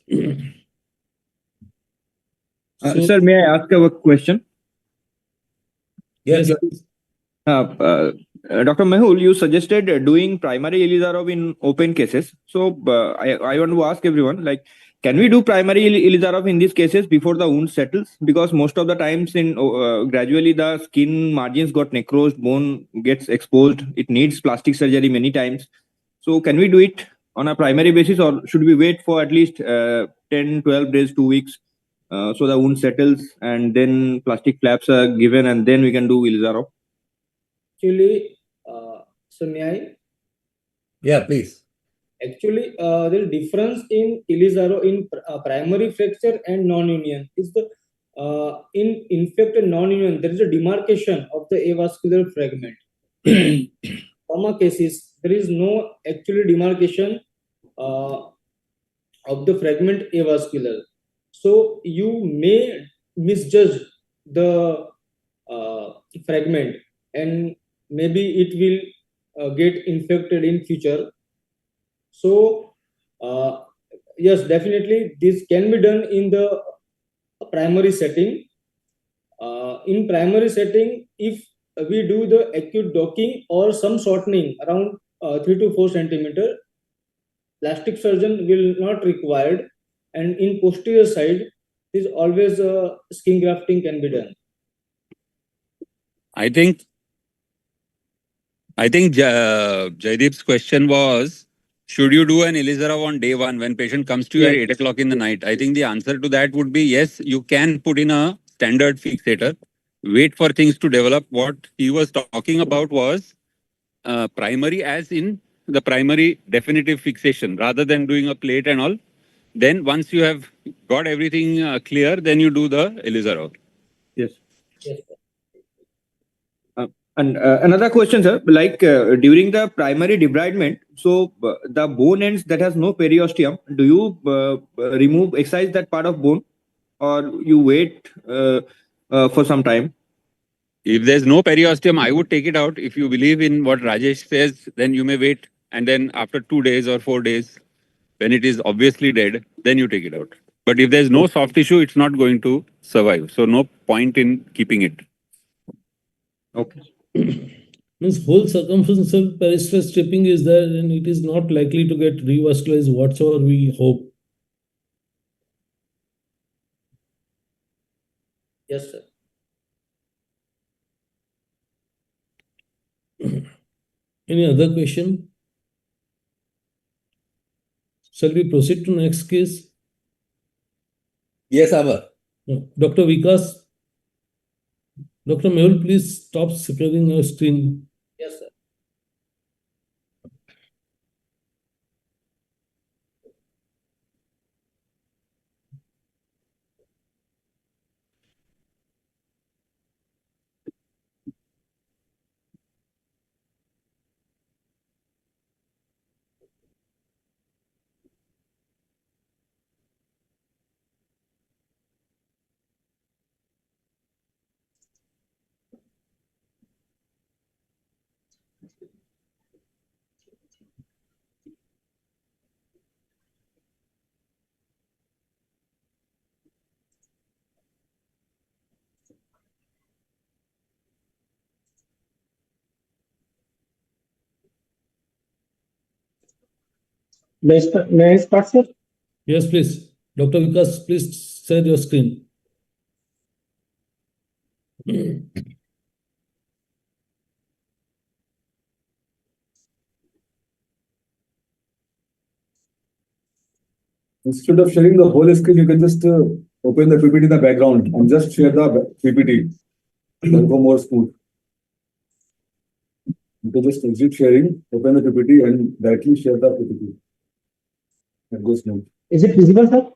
Sir, may I ask a question? Yes. please. Dr. Mehul, you suggested doing primary Elizarov in open cases. So I want to ask everyone, like, can we do primary Elizarov in these cases before the wound settles? Because most of the times in gradually the skin margins got necrosed, bone gets exposed. It needs plastic surgery many times. So can we do it on a primary basis, or should we wait for at least 10, 12 days, 2 weeks, so the wound settles and then plastic flaps are given and then we can do Elizarov? Actually, so may I? Yeah, please. Actually, there is difference in Elizarov in primary fracture and non-union. Is the in infected non-union there is a demarcation of the avascular fragment. Trauma cases there is no actually demarcation of the fragment avascular. So you may misjudge the fragment and maybe it will get infected in future. So yes, definitely this can be done in the primary setting. In primary setting, if we do the acute docking or some shortening around 3 to 4 centimeter, plastic surgeon will not required, and in posterior side, is always skin grafting can be done. I think Jaideep's question was, should you do an Elizarov on day one when patient comes to you at 8 o'clock in the night? I think the answer to that would be yes, you can put in a standard fixator, wait for things to develop. What he was talking about was primary as in the primary definitive fixation rather than doing a plate and all. Then once you have got everything clear, then you do the Elizarov. Yes. Yes, sir. And another question, sir, like during the primary debridement, so the bone ends that has no periosteum, do you remove, excise that part of bone, or you wait for some time? If there's no periosteum, I would take it out. If you believe in what Rajesh says, then you may wait. And then after 2 days or 4 days, when it is obviously dead, then you take it out. But if there's no soft tissue, it's not going to survive. So no point in keeping it. Okay. Means whole circumferential peristress stripping is there and it is not likely to get revascularized whatsoever we hope. Yes, sir. Any other question? Shall we proceed to next case? Yes, Amar. Dr. Vikash. Dr. Mehul, please stop sharing your screen. Yes, sir. May I start, sir? Yes, please. Dr. Vikash, please share your screen. Instead of sharing the whole screen, you can just open the PPT in the background and just share the PPT. Then go more smooth. You can just exit sharing, open the PPT, and directly share the PPT. And go smooth. Is it visible, sir?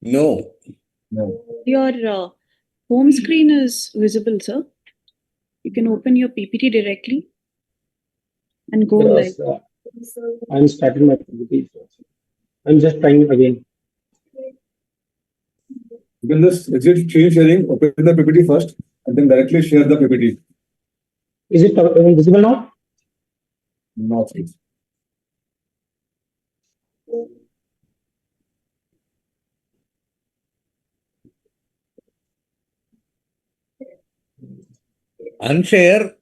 No. No. Your home screen is visible, sir. You can open your PPT directly and go live. I'm starting my PPT. I'm just trying again. You can just exit screen sharing, open the PPT first, and then directly share the PPT. Is it visible now? Not. Unshare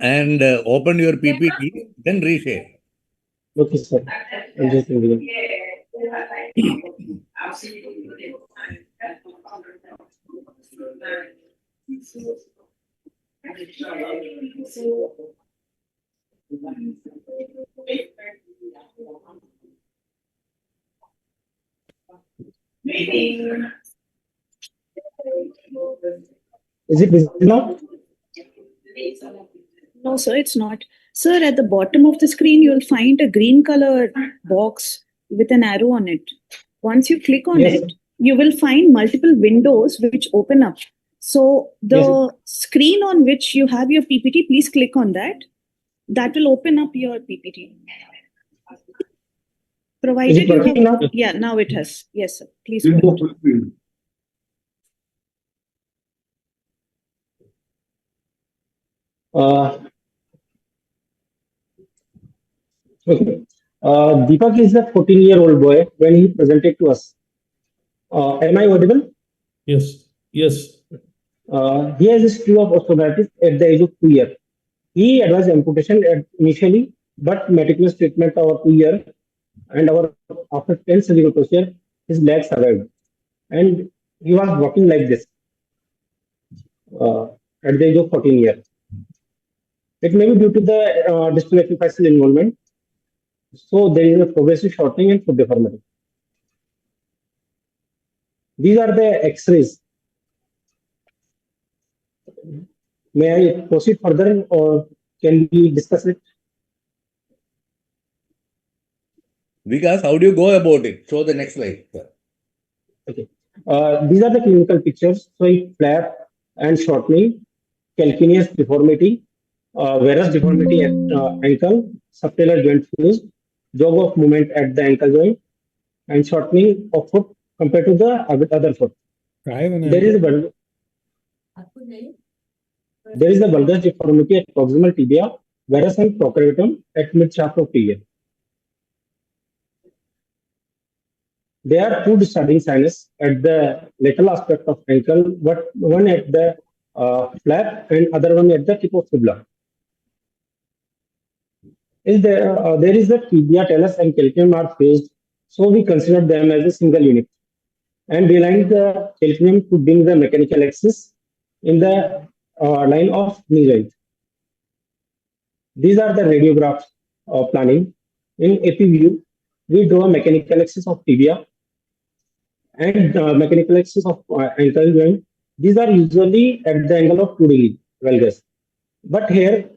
and open your PPT, then reshare. Okay, sir. I'm just doing Is it visible now? No, sir, it's not. Sir, at the bottom of the screen, you'll find a green color box with an arrow on it. Once you click on Yes, it, you will find multiple windows which open up. So the screen on which you have your PPT, please click on that. That will open up your PPT. Is Provided it you have, working now? yeah, now it has. Yes, sir. Please go ahead. Okay. Deepak is a 14-year-old boy when he presented to us. Am I audible? Yes. Yes. He has a history of osteoarthritis at the age of 2 years. He advised amputation initially, but meticulous treatment over 2 years, and after 10 surgical procedure, his leg survived, and he was walking like this at the age of 14 years. It may be due to the distal epiphyseal involvement. So there is a progressive shortening and foot deformity. These are the X-rays. May I proceed further, or can we discuss it? Vikas, how do you go about it? Show the next slide. Okay. These are the clinical pictures showing flap and shortening, calcaneus deformity, varus deformity at ankle, subtalar joint fused, jog of movement at the ankle joint, and shortening of foot compared to the other foot. There is a bulgous deformity at proximal tibia, varus and procuratum at mid shaft of tibia. There are two discharging sinus at the lateral aspect of ankle, one at the flap and other one at the tip of fibula. There is the tibia, talus, and calcaneum are fused, so we consider them as a single unit and realigned the calcaneum to bring the mechanical axis in the line of knee joint. These are the radiographs planning. In AP view, we draw a mechanical axis of tibia and mechanical axis of ankle joint. These are usually at the angle of 2 degrees valgus. But here,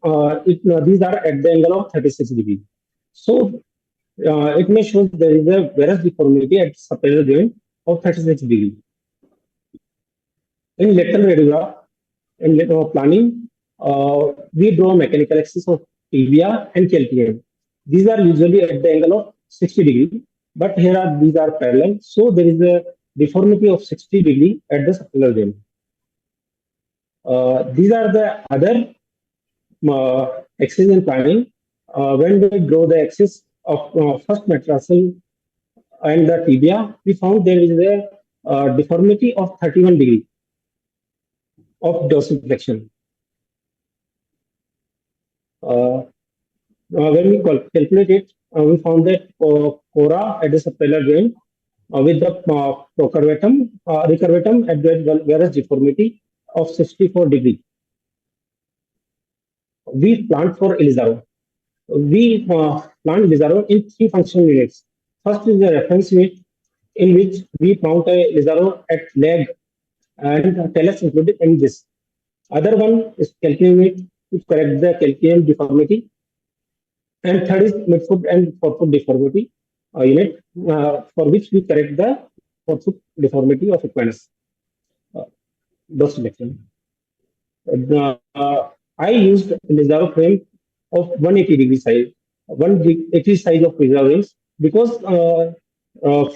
these are at the angle of 36 degrees. So, it may show there is a varus deformity at subtalar joint of 36 degrees. In lateral radiograph, in planning, we draw mechanical axis of tibia and calcaneum. These are usually at the angle of 60 degrees, but here these are parallel. So there is a deformity of 60 degrees at the subtalar joint. These are the other axis in planning. When we draw the axis of first metatarsal and the tibia, we found there is a deformity of 31 degrees of dorsiflexion. When we calculate it, we found that cora at the subtalar joint with the recurvatum at the varus deformity of 64 degrees. We planned for Elizaro. We planned Elizaro in 3 functional units. First is the reference unit, in which we mount a Elizaro at leg and talus included in this. Other one is calcaneum unit to correct the calcaneum deformity. And third is midfoot and forefoot deformity unit, for which we correct the forefoot deformity of equinus. dorsiflexion. I used Lizaro frame of 180 degree size, 180 size of preservings because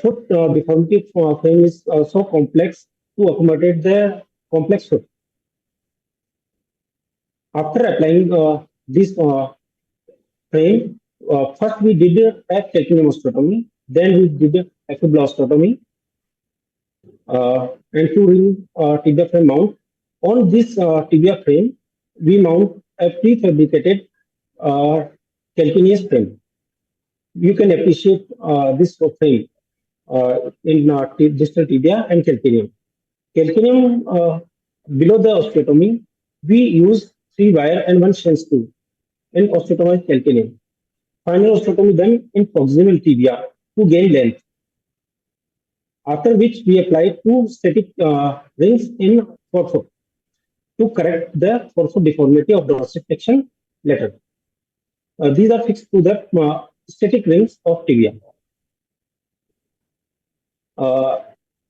foot deformity frame is so complex to accommodate the complex foot. After applying this frame, first we did a calcaneum osteotomy, then we did a fibulaosteotomy, and to ring tibia frame mount. On this tibia frame, we mount a prefabricated calcaneus frame. You can appreciate this frame in distal tibia and calcaneum. Calcaneum below the osteotomy, we use 3 wire and 1 shank screw in osteotomized calcaneum. Final osteotomy done in proximal tibia to gain length. After which we apply 2 static rings in forefoot to correct the forefoot deformity of dorsiflexion lateral. These are fixed to the static rings of tibia.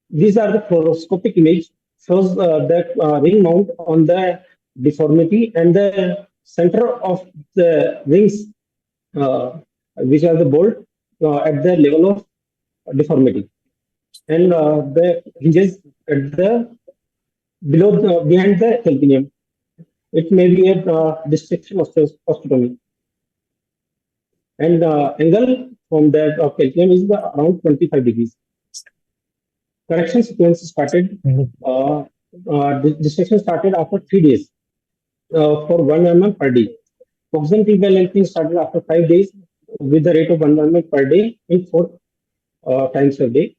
These are the fluoroscopic image, shows the ring mount on the deformity and the center of the rings, which are the bolt at the level of deformity, and the hinges at the behind the calcaneum. It may be a dissection osteotomy, and angle from the calcaneum is around 25 degrees. Correction sequence started. Dissection started after 3 days for 1 mm per day. Proximal tibia lengthening started after 5 days with the rate of 1 mm per day in 4 times a day.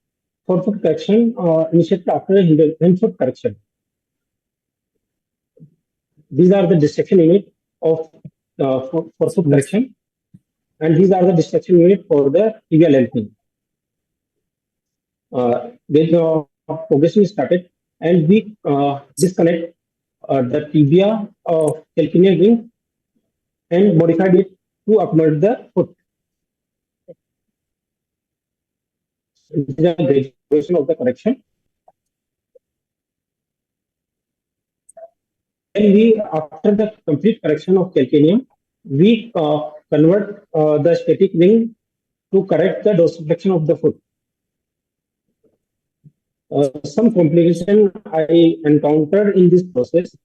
Forefoot correction initiated after a hindfoot correction. These are the dissection unit of forefoot correction, and these are the dissection unit for the tibia lengthening. Then progression is started, and we disconnect the tibia of calcaneal ring and modified it to accommodate the foot. This is a graduation of the correction. Then we, after the complete correction of calcaneum, we convert the static ring to correct the dorsiflexion of the foot. Some complication I encountered in this process.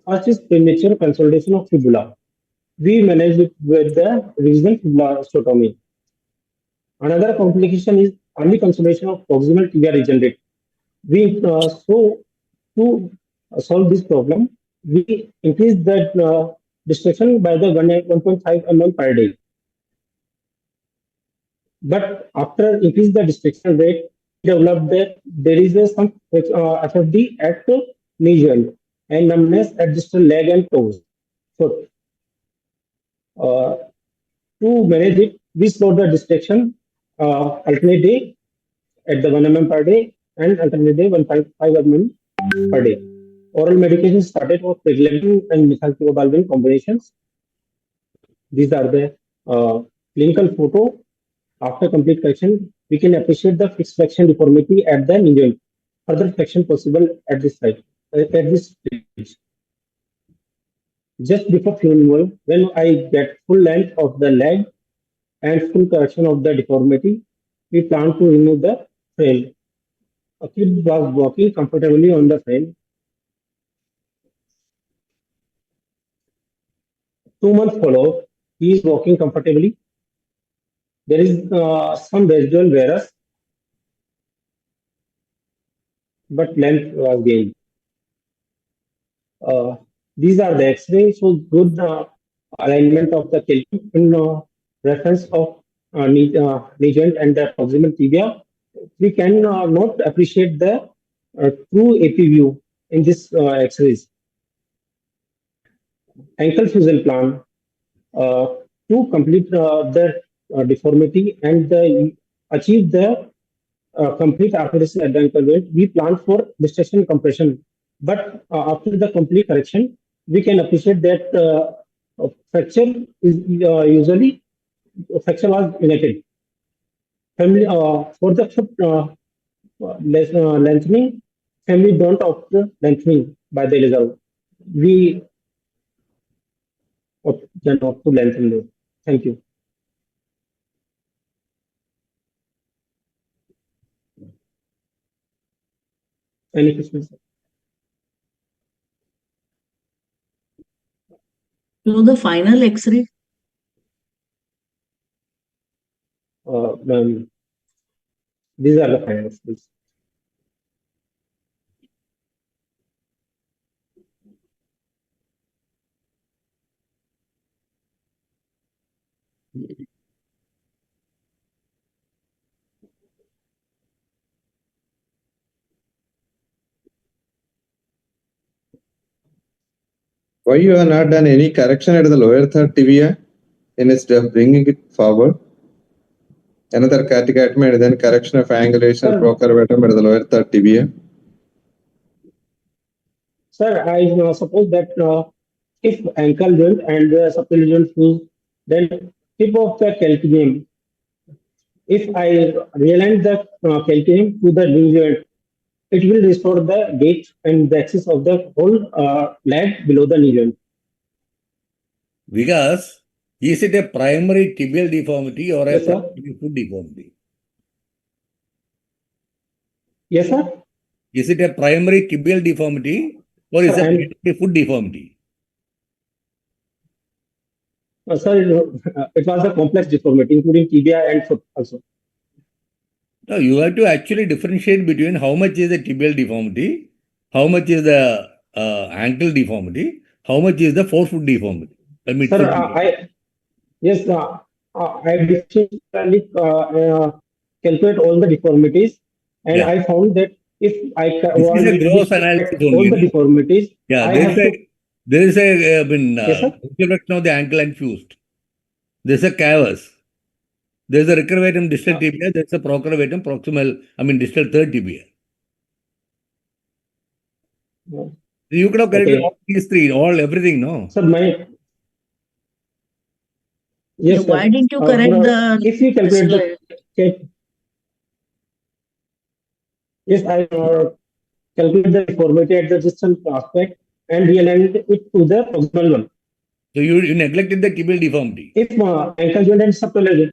First is premature consolidation of fibula. We manage it with the regional fibulaostomy. Another complication is early consolidation of proximal tibia regenerate. We so to solve this problem, we increase that dissection by the 1.5 mm per day. But after increase the dissection rate, developed that there is some FFD at knee joint and numbness at distal leg and toes. Foot. To manage it, we slow the dissection alternate day at the 1 mm per day and alternate day 1.5 mm per day. Oral medication started for pregnenolone and methylcobalamin combinations. These are the clinical photo. After complete correction, we can appreciate the fixed flexion deformity at the knee joint. Further flexion possible at this site, at this stage. Just before funeral, when I get full length of the leg and full correction of the deformity, we plan to remove the frame. A kid was walking comfortably on the frame. 2 months follow, he is walking comfortably. There is some residual varus, but length was gained. These are the X-rays, so good alignment of the calcaneum in reference of knee joint and the proximal tibia. We can not appreciate the true AP view in this X-rays. Ankle fusion plan to complete the deformity and achieve the complete arthrodesis at the ankle joint. We plan for dissection compression, but after the complete correction, we can appreciate that fracture is usually fracture was united. Family for the foot lengthening, family don't opt lengthening. by the Elizabeth. We cannot to lengthen this. Thank you. Any questions? So the final X-ray. These are the finals, please. Why you have not done any correction at the lower third tibia instead of bringing it forward? Another catechism, then correction of angulation procurvatum at the lower third tibia. Sir, I suppose that if ankle joint and the supplemental fuse, then tip of the calcaneum. If I realign the calcaneum to the knee joint, it will restore the gait and the axis of the whole leg below the knee joint. Because is it a primary tibial deformity or a Yes, sir. primary foot deformity? Yes, sir. Is it a primary tibial deformity or is Sir, it a foot deformity? Sir, it was a complex deformity, including tibia and foot also. No, you have to actually differentiate between how much is the tibial deformity, how much is the ankle deformity, how much is the forefoot deformity. Sir, yes, I differentially calculate all the deformities, and I found that if I This is a want gross to analysis correct all only. the deformities, Yeah, I have to. there is a Yes, sir. inflection of the ankle and fused. There is a cavus. There is a recurvatum distal tibia. There is a procurvatum proximal, distal third tibia. You could have corrected all these three, everything, no? Sir, yes, Why sir. didn't you correct the If we calculate the yes, I calculate the deformity at the distant aspect and realigned it to the proximal one. So you neglected the tibial deformity. If ankle joint and subtalar.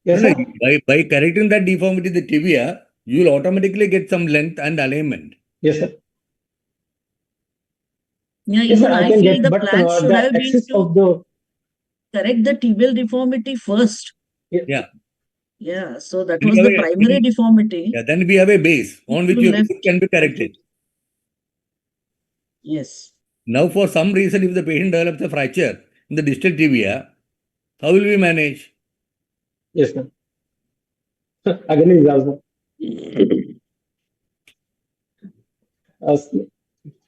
Yes, No, sir. by correcting that deformity, the tibia, you will automatically get some length and alignment. Yes, sir. Yeah, Yes, even sir, I I can feel get, the but plan should the have been axis to of the correct the tibial deformity first. Yeah. Yeah, so that was the primary deformity. Yeah, then we have a base on which your foot can be corrected. Yes. Now, for some reason, if the patient develops a fracture in the distal tibia, how will we manage? Yes, sir. Again, is also.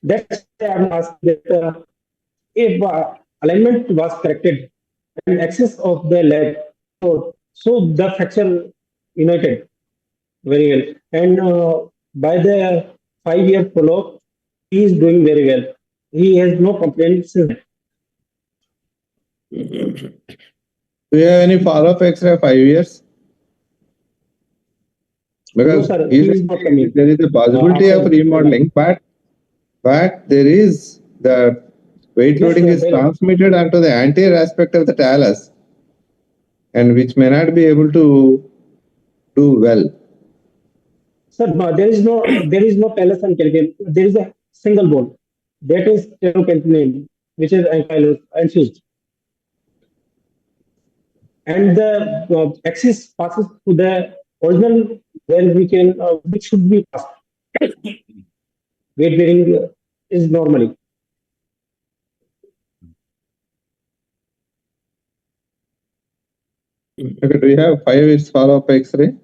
That's why I'm asking that if alignment was corrected and axis of the leg, so the fracture united very well. And by the 5-year follow-up, he is doing very well. He has no complaints. Do you have any follow-up X-ray 5 years? Because no, sir, he is not coming. there is a possibility of remodeling, but there is the weight loading is transmitted onto the anterior aspect of the talus, and which may not be able to do well. Sir, no, there is no talus and calcaneum. There is a single bone. That is calcaneum, which is ankylosed and fused. And the axis passes to the original where we can, which should be passed. Weight bearing is normally. Okay, do you have 5 years follow-up X-ray?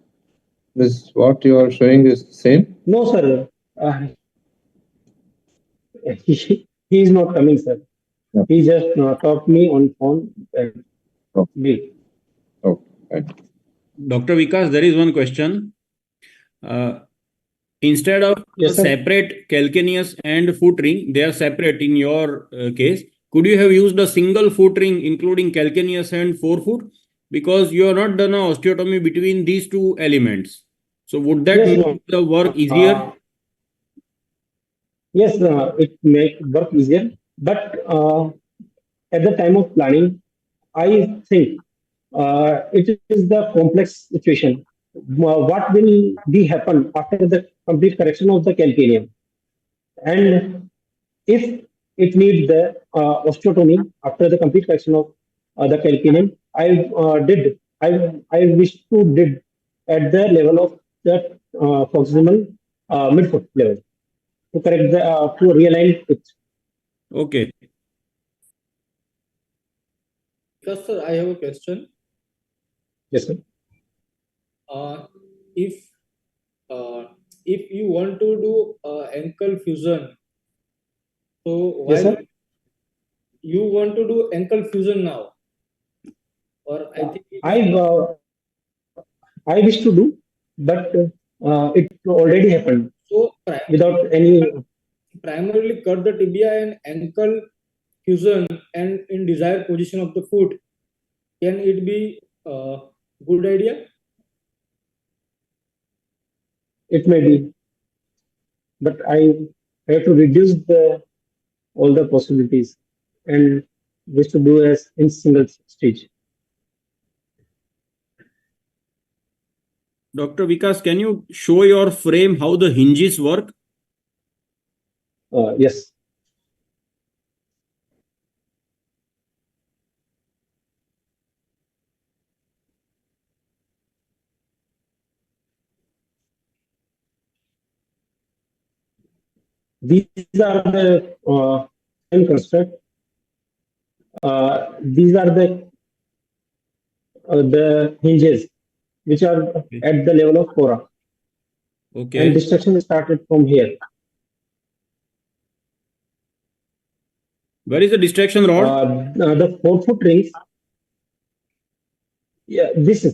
This what you are showing is same? No, sir. He is not coming, sir. No. He just talked me on phone. Me. Okay. Dr. Vikash, there is one question. Instead of separate calcaneus and foot ring, they are separate in your case. Could you have used a single foot ring including calcaneus and forefoot? Because you have not done an osteotomy between these two elements. So would that make the work easier? Yes, it make work easier, but at the time of planning, I think it is the complex situation. What will be happen after the complete correction of the calcaneum? And if it needs the osteotomy after the complete correction of the calcaneum, I wish to did at the level of the proximal midfoot level to correct the to realign it. Okay. Because sir, I have a question. Yes, sir. Uh, if if you want to do ankle fusion, so Yes, while sir. you want to do ankle fusion now, or I think it I I wish to do, but it already happened so without any. primarily cut the tibia and ankle fusion and in desired position of the foot. Can it be a good idea? It may be, but I have to reduce the all the possibilities and wish to do as in single stage. Dr. Vikas, can you show your frame how the hinges work? Yes. These are the same construct. These are the hinges which are at the level of fora. Okay. And destruction started from here. Where is the distraction rod? The 4-foot rings. Yeah, this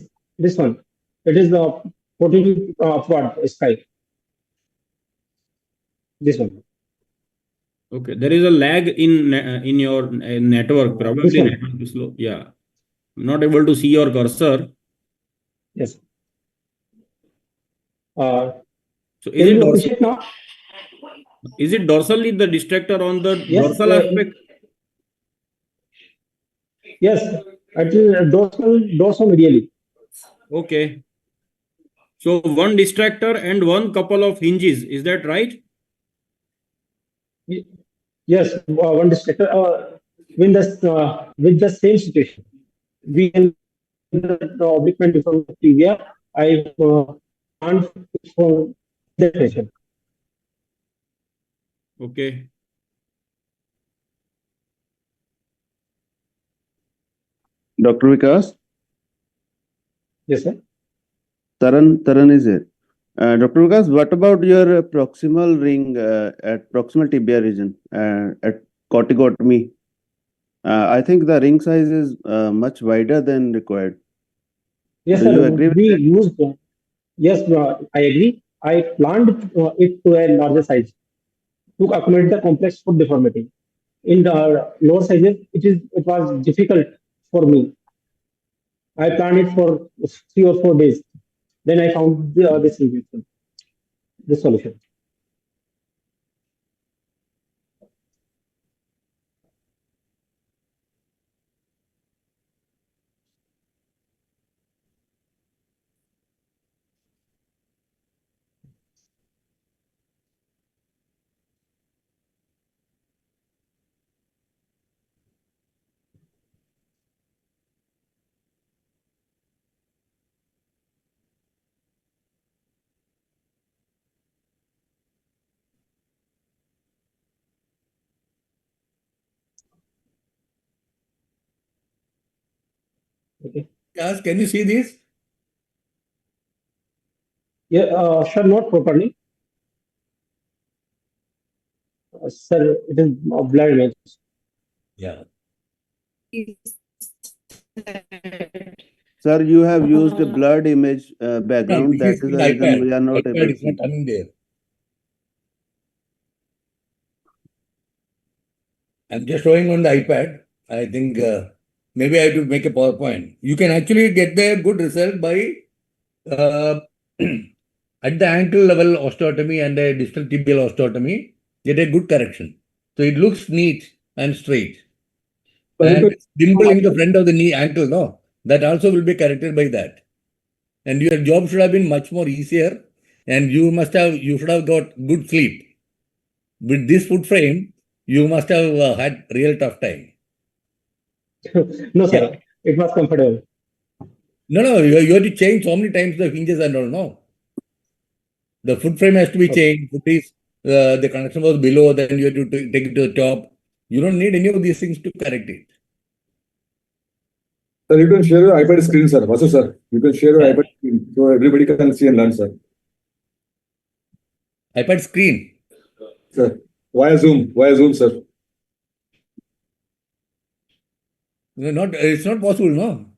one. It is the 14 upward sky. This one. Okay, there is a lag in your network. Probably This one. network is slow. Yeah, I'm not able to see your cursor. Yes. So Can you appreciate now? is it dorsally the distractor on the Yes. dorsal aspect? Yes. Actually, dorsal medially. Okay. So one distractor and one couple of hinges. Is that right? Yes, one distractor. With the same situation, we can the oblique from tibia. I can't for the patient. Okay. Dr. Vikas? Yes, sir. Taran is here. Dr. Vikas, what about your proximal ring at proximal tibia region at corticotomy? I think the ring size is much wider than required. Yes, Do sir. you agree with We that? used. Yes, I agree. I planned it to a larger size to accommodate the complex foot deformity. In the lower sizes, it was difficult for me. I planned it for 3 or 4 days. Then I found this solution. Okay. Yes, can you see this? Yeah, sir, not properly. Sir, it is a blurred image. Yeah. Sir, you have used a blurred image background. This That is is the the reason iPad. we are not able iPad to is not see. coming there. I'm just showing on the iPad. I think maybe I have to make a PowerPoint. You can actually get the good result by at the ankle level osteotomy and a distal tibial osteotomy. get a good correction. So it looks neat and straight. But you And could- dimple in the front of the knee ankle, no, that also will be corrected by that. And your job should have been much more easier, and you should have got good sleep. With this foot frame, you must have had real tough time. No, sir. It was comfortable. No, you have to change so many times the hinges and all, no. The foot frame has to be changed. The connection was below, then you have to take it to the top. You don't need any of these things to correct it. Sir, you can share your iPad screen, sir. Vasu, sir. You can share your iPad screen so everybody can see and learn, sir. iPad screen? Sir, via Zoom, sir. It's not possible, no.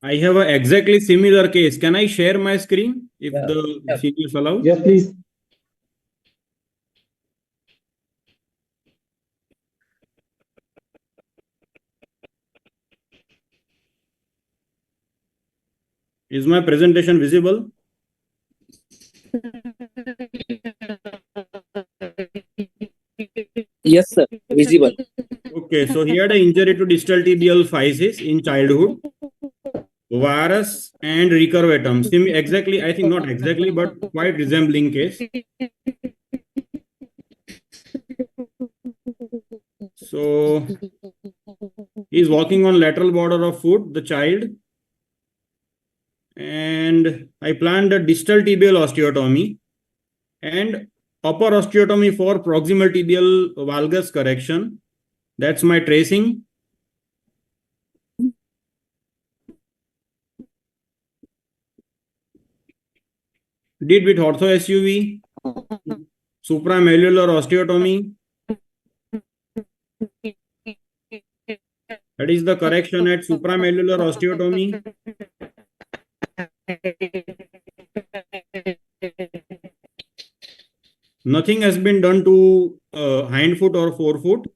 I have an exactly similar case. Can I share my screen if the seniors allow? Yes, please. Is my presentation visible? Yes, sir. Visible. Okay, so he had an injury to distal tibial physis in childhood, varus and recurvatum. Exactly, I think not exactly, but quite resembling case. So he's walking on lateral border of foot, the child. And I planned a distal tibial osteotomy and upper osteotomy for proximal tibial valgus correction. That's my tracing. Did with ortho SUV, supramalleolar osteotomy. That is the correction at supramalleolar osteotomy. Nothing has been done to hind foot or forefoot.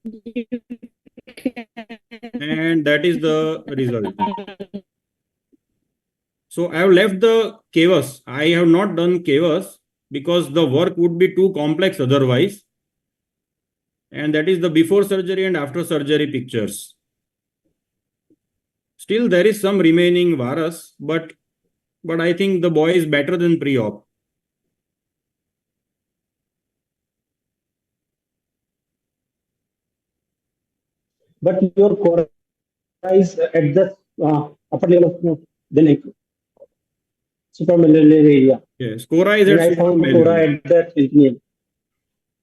And that is the result. So I have left the cavus. I have not done cavus because the work would be too complex otherwise. And that is the before surgery and after surgery pictures. Still, there is some remaining varus, but I think the boy is better than pre-op. But your core is at the upper level of the neck, supramalleolar area. Yes, cora is And at I found supramalleolar. cora at the peritoneum.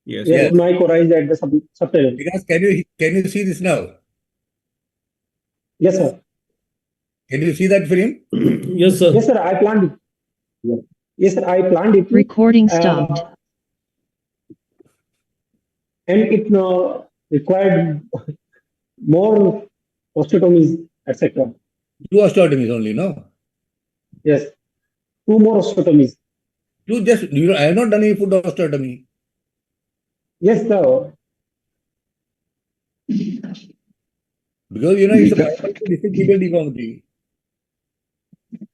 Yes. My cora is at the subtalar. Because can you see this now? Yes, sir. Can you see that frame? Yes, sir. Yes, sir. I planned it. Yes, sir. I planned it. Recording stopped. And it required more osteotomies, etc. 2 osteotomies only, no? Yes. 2 more osteotomies. I have not done any foot osteotomy. Yes, sir. Because it's a distal deformity.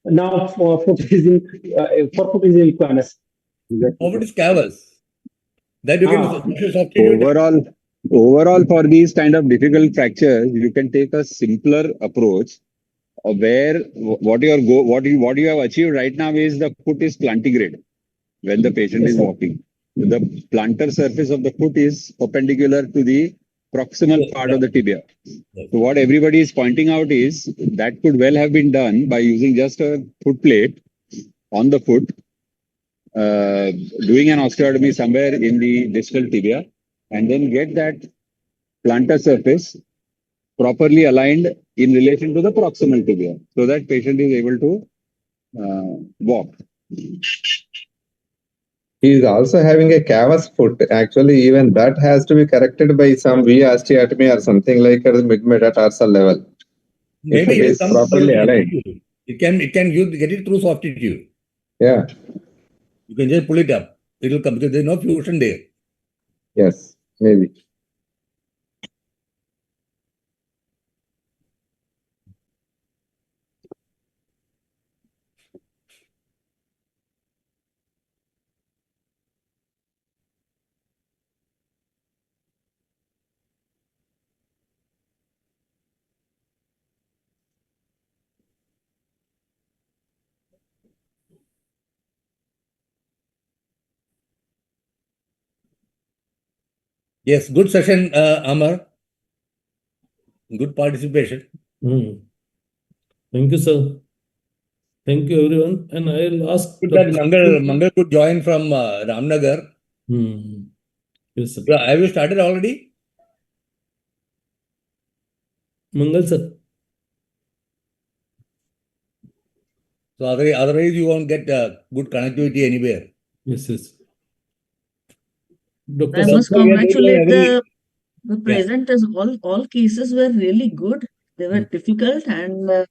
Now foot is in equinus. Foot is cavus. That you can substitute. Overall, for these kind of difficult fractures, you can take a simpler approach where what you have achieved right now is the foot is plantigrade when the patient is walking. The plantar surface of the foot is perpendicular to the proximal part of the tibia. So what everybody is pointing out is that could well have been done by using just a foot plate on the foot, doing an osteotomy somewhere in the distal tibia, and then get that plantar surface properly aligned in relation to the proximal tibia, so that patient is able to walk. He is also having a cavus foot. Actually, even that has to be corrected by some V osteotomy or something like at the mid-metatarsal level. If it is properly aligned. It can get it through soft tissue. Yeah. You can just pull it up. It will come because there's no fusion there. Yes, maybe. Yes, good session, Amar. Good participation. Thank you, sir. Thank you, everyone. And I'll ask that Mangal could join from Ramnagar. Yes, sir. Have you started already? Mangal, sir. So otherwise you won't get good connectivity anywhere. Yes, yes. I must congratulate the presenters. All cases were really good. They were difficult and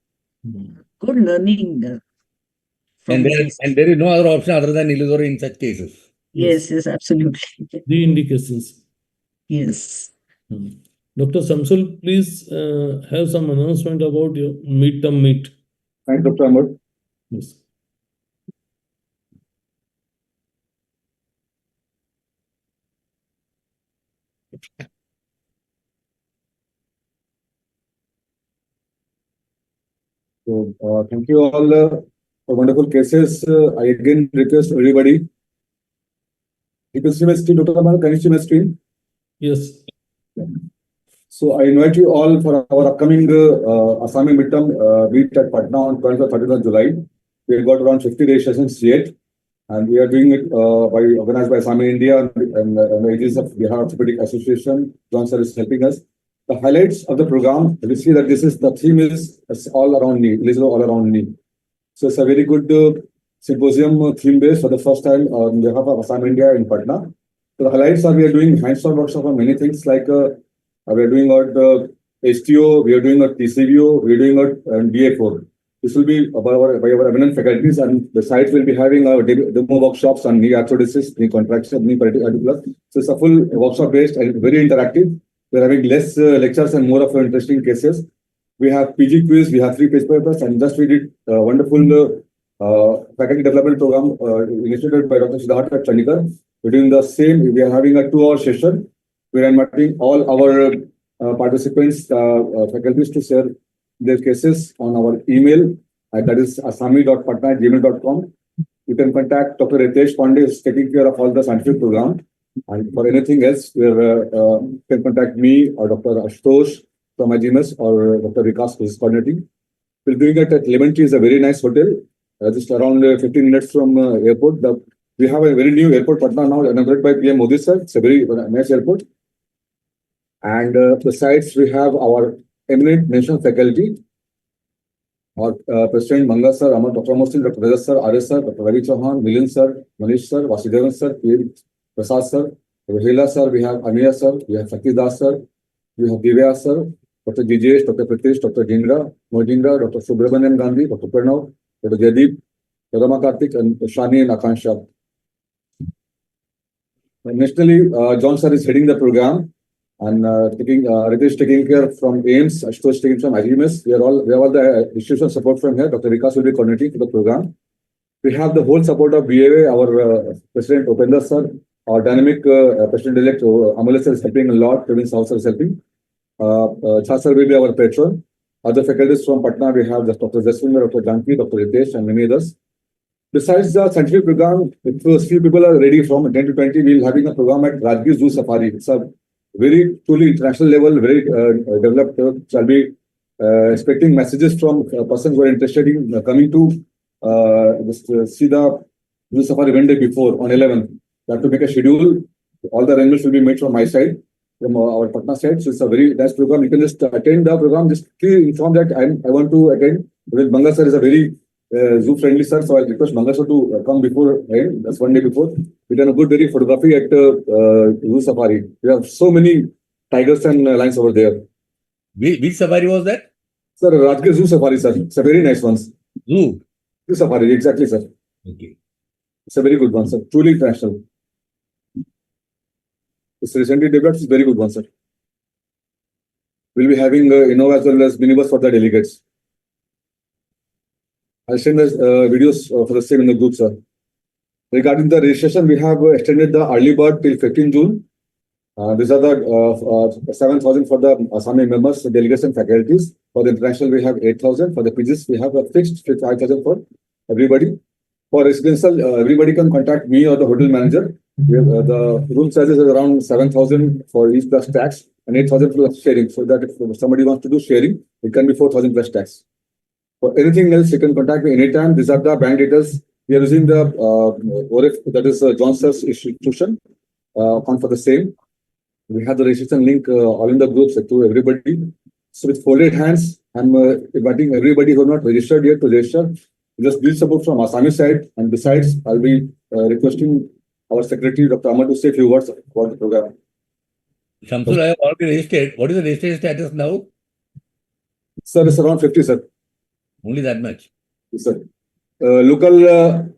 good learning from And the there, cases. and there is no other option other than illusory in such cases. Yes, yes, absolutely. The indications. Yes. Dr. Samsul, please have some announcement about your midterm meet. Thanks, Dr. Amar. Yes. So, thank you all for wonderful cases. I again request everybody. You can see my screen, Dr. Amar. Can you see my screen? Yes. So I invite you all for our upcoming ASAMI midterm meet at Patna on 12th or 13th of July. We have got around 50 registrations yet, and we are doing it organized by ASAMI India and the agencies of Bihar Orthopedic Association. John sir is helping us. The highlights of the program, we see that the theme is all around knee, laser all around knee. So it's a very good symposium theme based for the first time on behalf of ASAMI India in Patna. So the highlights are we are doing hands-on workshop on many things like we are doing out STO, we are doing out TCVO, we are doing out DA4. This will be by our eminent faculties, and the sites will be having our demo workshops on knee arthrodesis, knee contraction, knee particular. So it's a full workshop based and very interactive. We're having less lectures and more of interesting cases. We have PG quiz, we have 3 paper papers, and just we did a wonderful faculty development program initiated by Dr. Siddhartha Chandikar. We're doing the same. We are having a 2-hour session. We're inviting all our participants, faculties to share their cases on our email. That is asami.patna@gmail.com. You can contact Dr. Ritesh Pandey, who is taking care of all the scientific program. And for anything else, you can contact me or Dr. Ashutosh from IGMS or Dr. Vikash, who is coordinating. We're doing it at Lemon Tree, is a very nice hotel, just around 15 minutes from airport. We have a very new airport, Patna, now inaugurated by PM Modi sir. It's a very nice airport. And besides, we have our eminent national faculty, our President Mangal sir, Amar, Dr. Muslim, Dr. Raja sir, RS sir, Dr. Ravi Chauhan, Milind sir, Manish sir, Vasudevan sir, Prasad sir, Rohila sir, we have Amir sir, we have Sakhi Das sir, we have Divya sir, Dr. Gijesh, Dr. Pritish, Dr. Jindra, Mojindra, Dr. Subramanian Gandhi, Dr. Pranav, Dr. Jaydeep, Rama Karthik, and Shani and Akansha. Nationally, John sir is heading the program, and Ritesh taking care from AIMS, Ashutosh taking from IGMS. We have all the institutional support from here. Dr. Vikas will be coordinating for the program. We have the whole support of BAA, our President Upendra sir, our dynamic President-elect Amar sir is helping a lot. Kevin Saul sir is helping. Chha sir will be our patron. Other faculties from Patna, we have Dr. Jaswinder, Dr. Janki, Dr. Ritesh, and many others. Besides the scientific program, if a few people are ready from 10 to 20, we'll be having a program at Rajgir Zoo Safari. It's a very truly international level, very developed. Shall be expecting messages from persons who are interested in coming to see the Zoo Safari one day before on 11th. We have to make a schedule. All the arrangements will be made from my side, from our Patna side. So it's a very nice program. You can just attend the program. Just inform that I want to attend. With Mangal sir is a very zoo friendly sir, so I request Mangal sir to come before, that's one day before. We done a good very photography at Zoo Safari. We have so many tigers and lions over there. Which safari was that? Sir, Rajgir Zoo Safari, sir. It's a very nice one. Zoo Safari, exactly, sir. Okay. It's a very good one, sir. Truly international. It's recently developed. It's a very good one, sir. We'll be having Innova as well as minibus for the delegates. I'll send the videos for the same in the group, sir. Regarding the registration, we have extended the early bird till 15 June. These are the 7,000 for the ASAMI members, the delegates and faculties. For the international, we have 8,000. For the PGs, we have a fixed 5,000 for everybody. For residential, everybody can contact me or the hotel manager. The room charges is around 7,000 for each plus tax and 8,000 plus sharing. So that if somebody wants to do sharing, it can be 4,000 plus tax. For anything else, you can contact me anytime. These are the bank details. We are using the ORF, that is Johnson's institution, account for the same. We have the registration link all in the groups to everybody. So with folded hands, I'm inviting everybody who are not registered yet to register. Just need support from ASAMI side. And besides, I'll be requesting our secretary, Dr. Amar, to say a few words about the program. Shamsul, I have already registered. What is the registration status now? Sir, it's around 50, sir. Only that much? Yes, sir. Local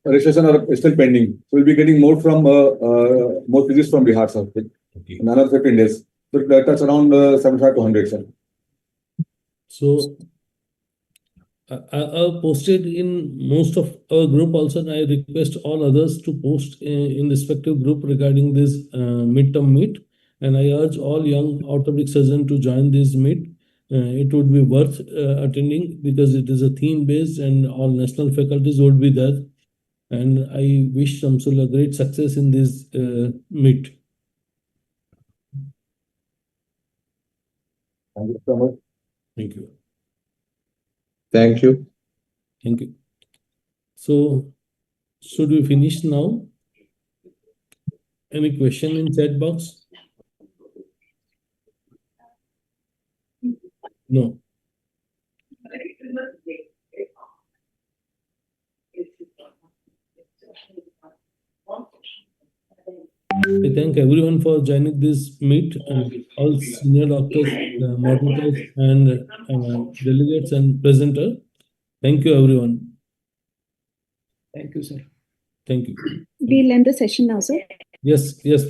registration are still pending. So we'll be getting more from more PGs from Bihar, sir. Okay. In another 15 days. So that's around 75 to 100, sir. So I posted in most of our group also, and I request all others to post in respective group regarding this midterm meet. And I urge all young orthopedic surgeons to join this meet. It would be worth attending because it is a theme based and all national faculties would be there. And I wish Shamsul a great success in this meet. Thank you so much. Thank you. Thank you. Thank you. So, should we finish now? Any question in chat box? No. I thank everyone for joining this meet, and all senior doctors, moderators, and delegates and presenter. Thank you, everyone. Thank you, sir. Thank you. We'll end the session now, sir. Yes, please.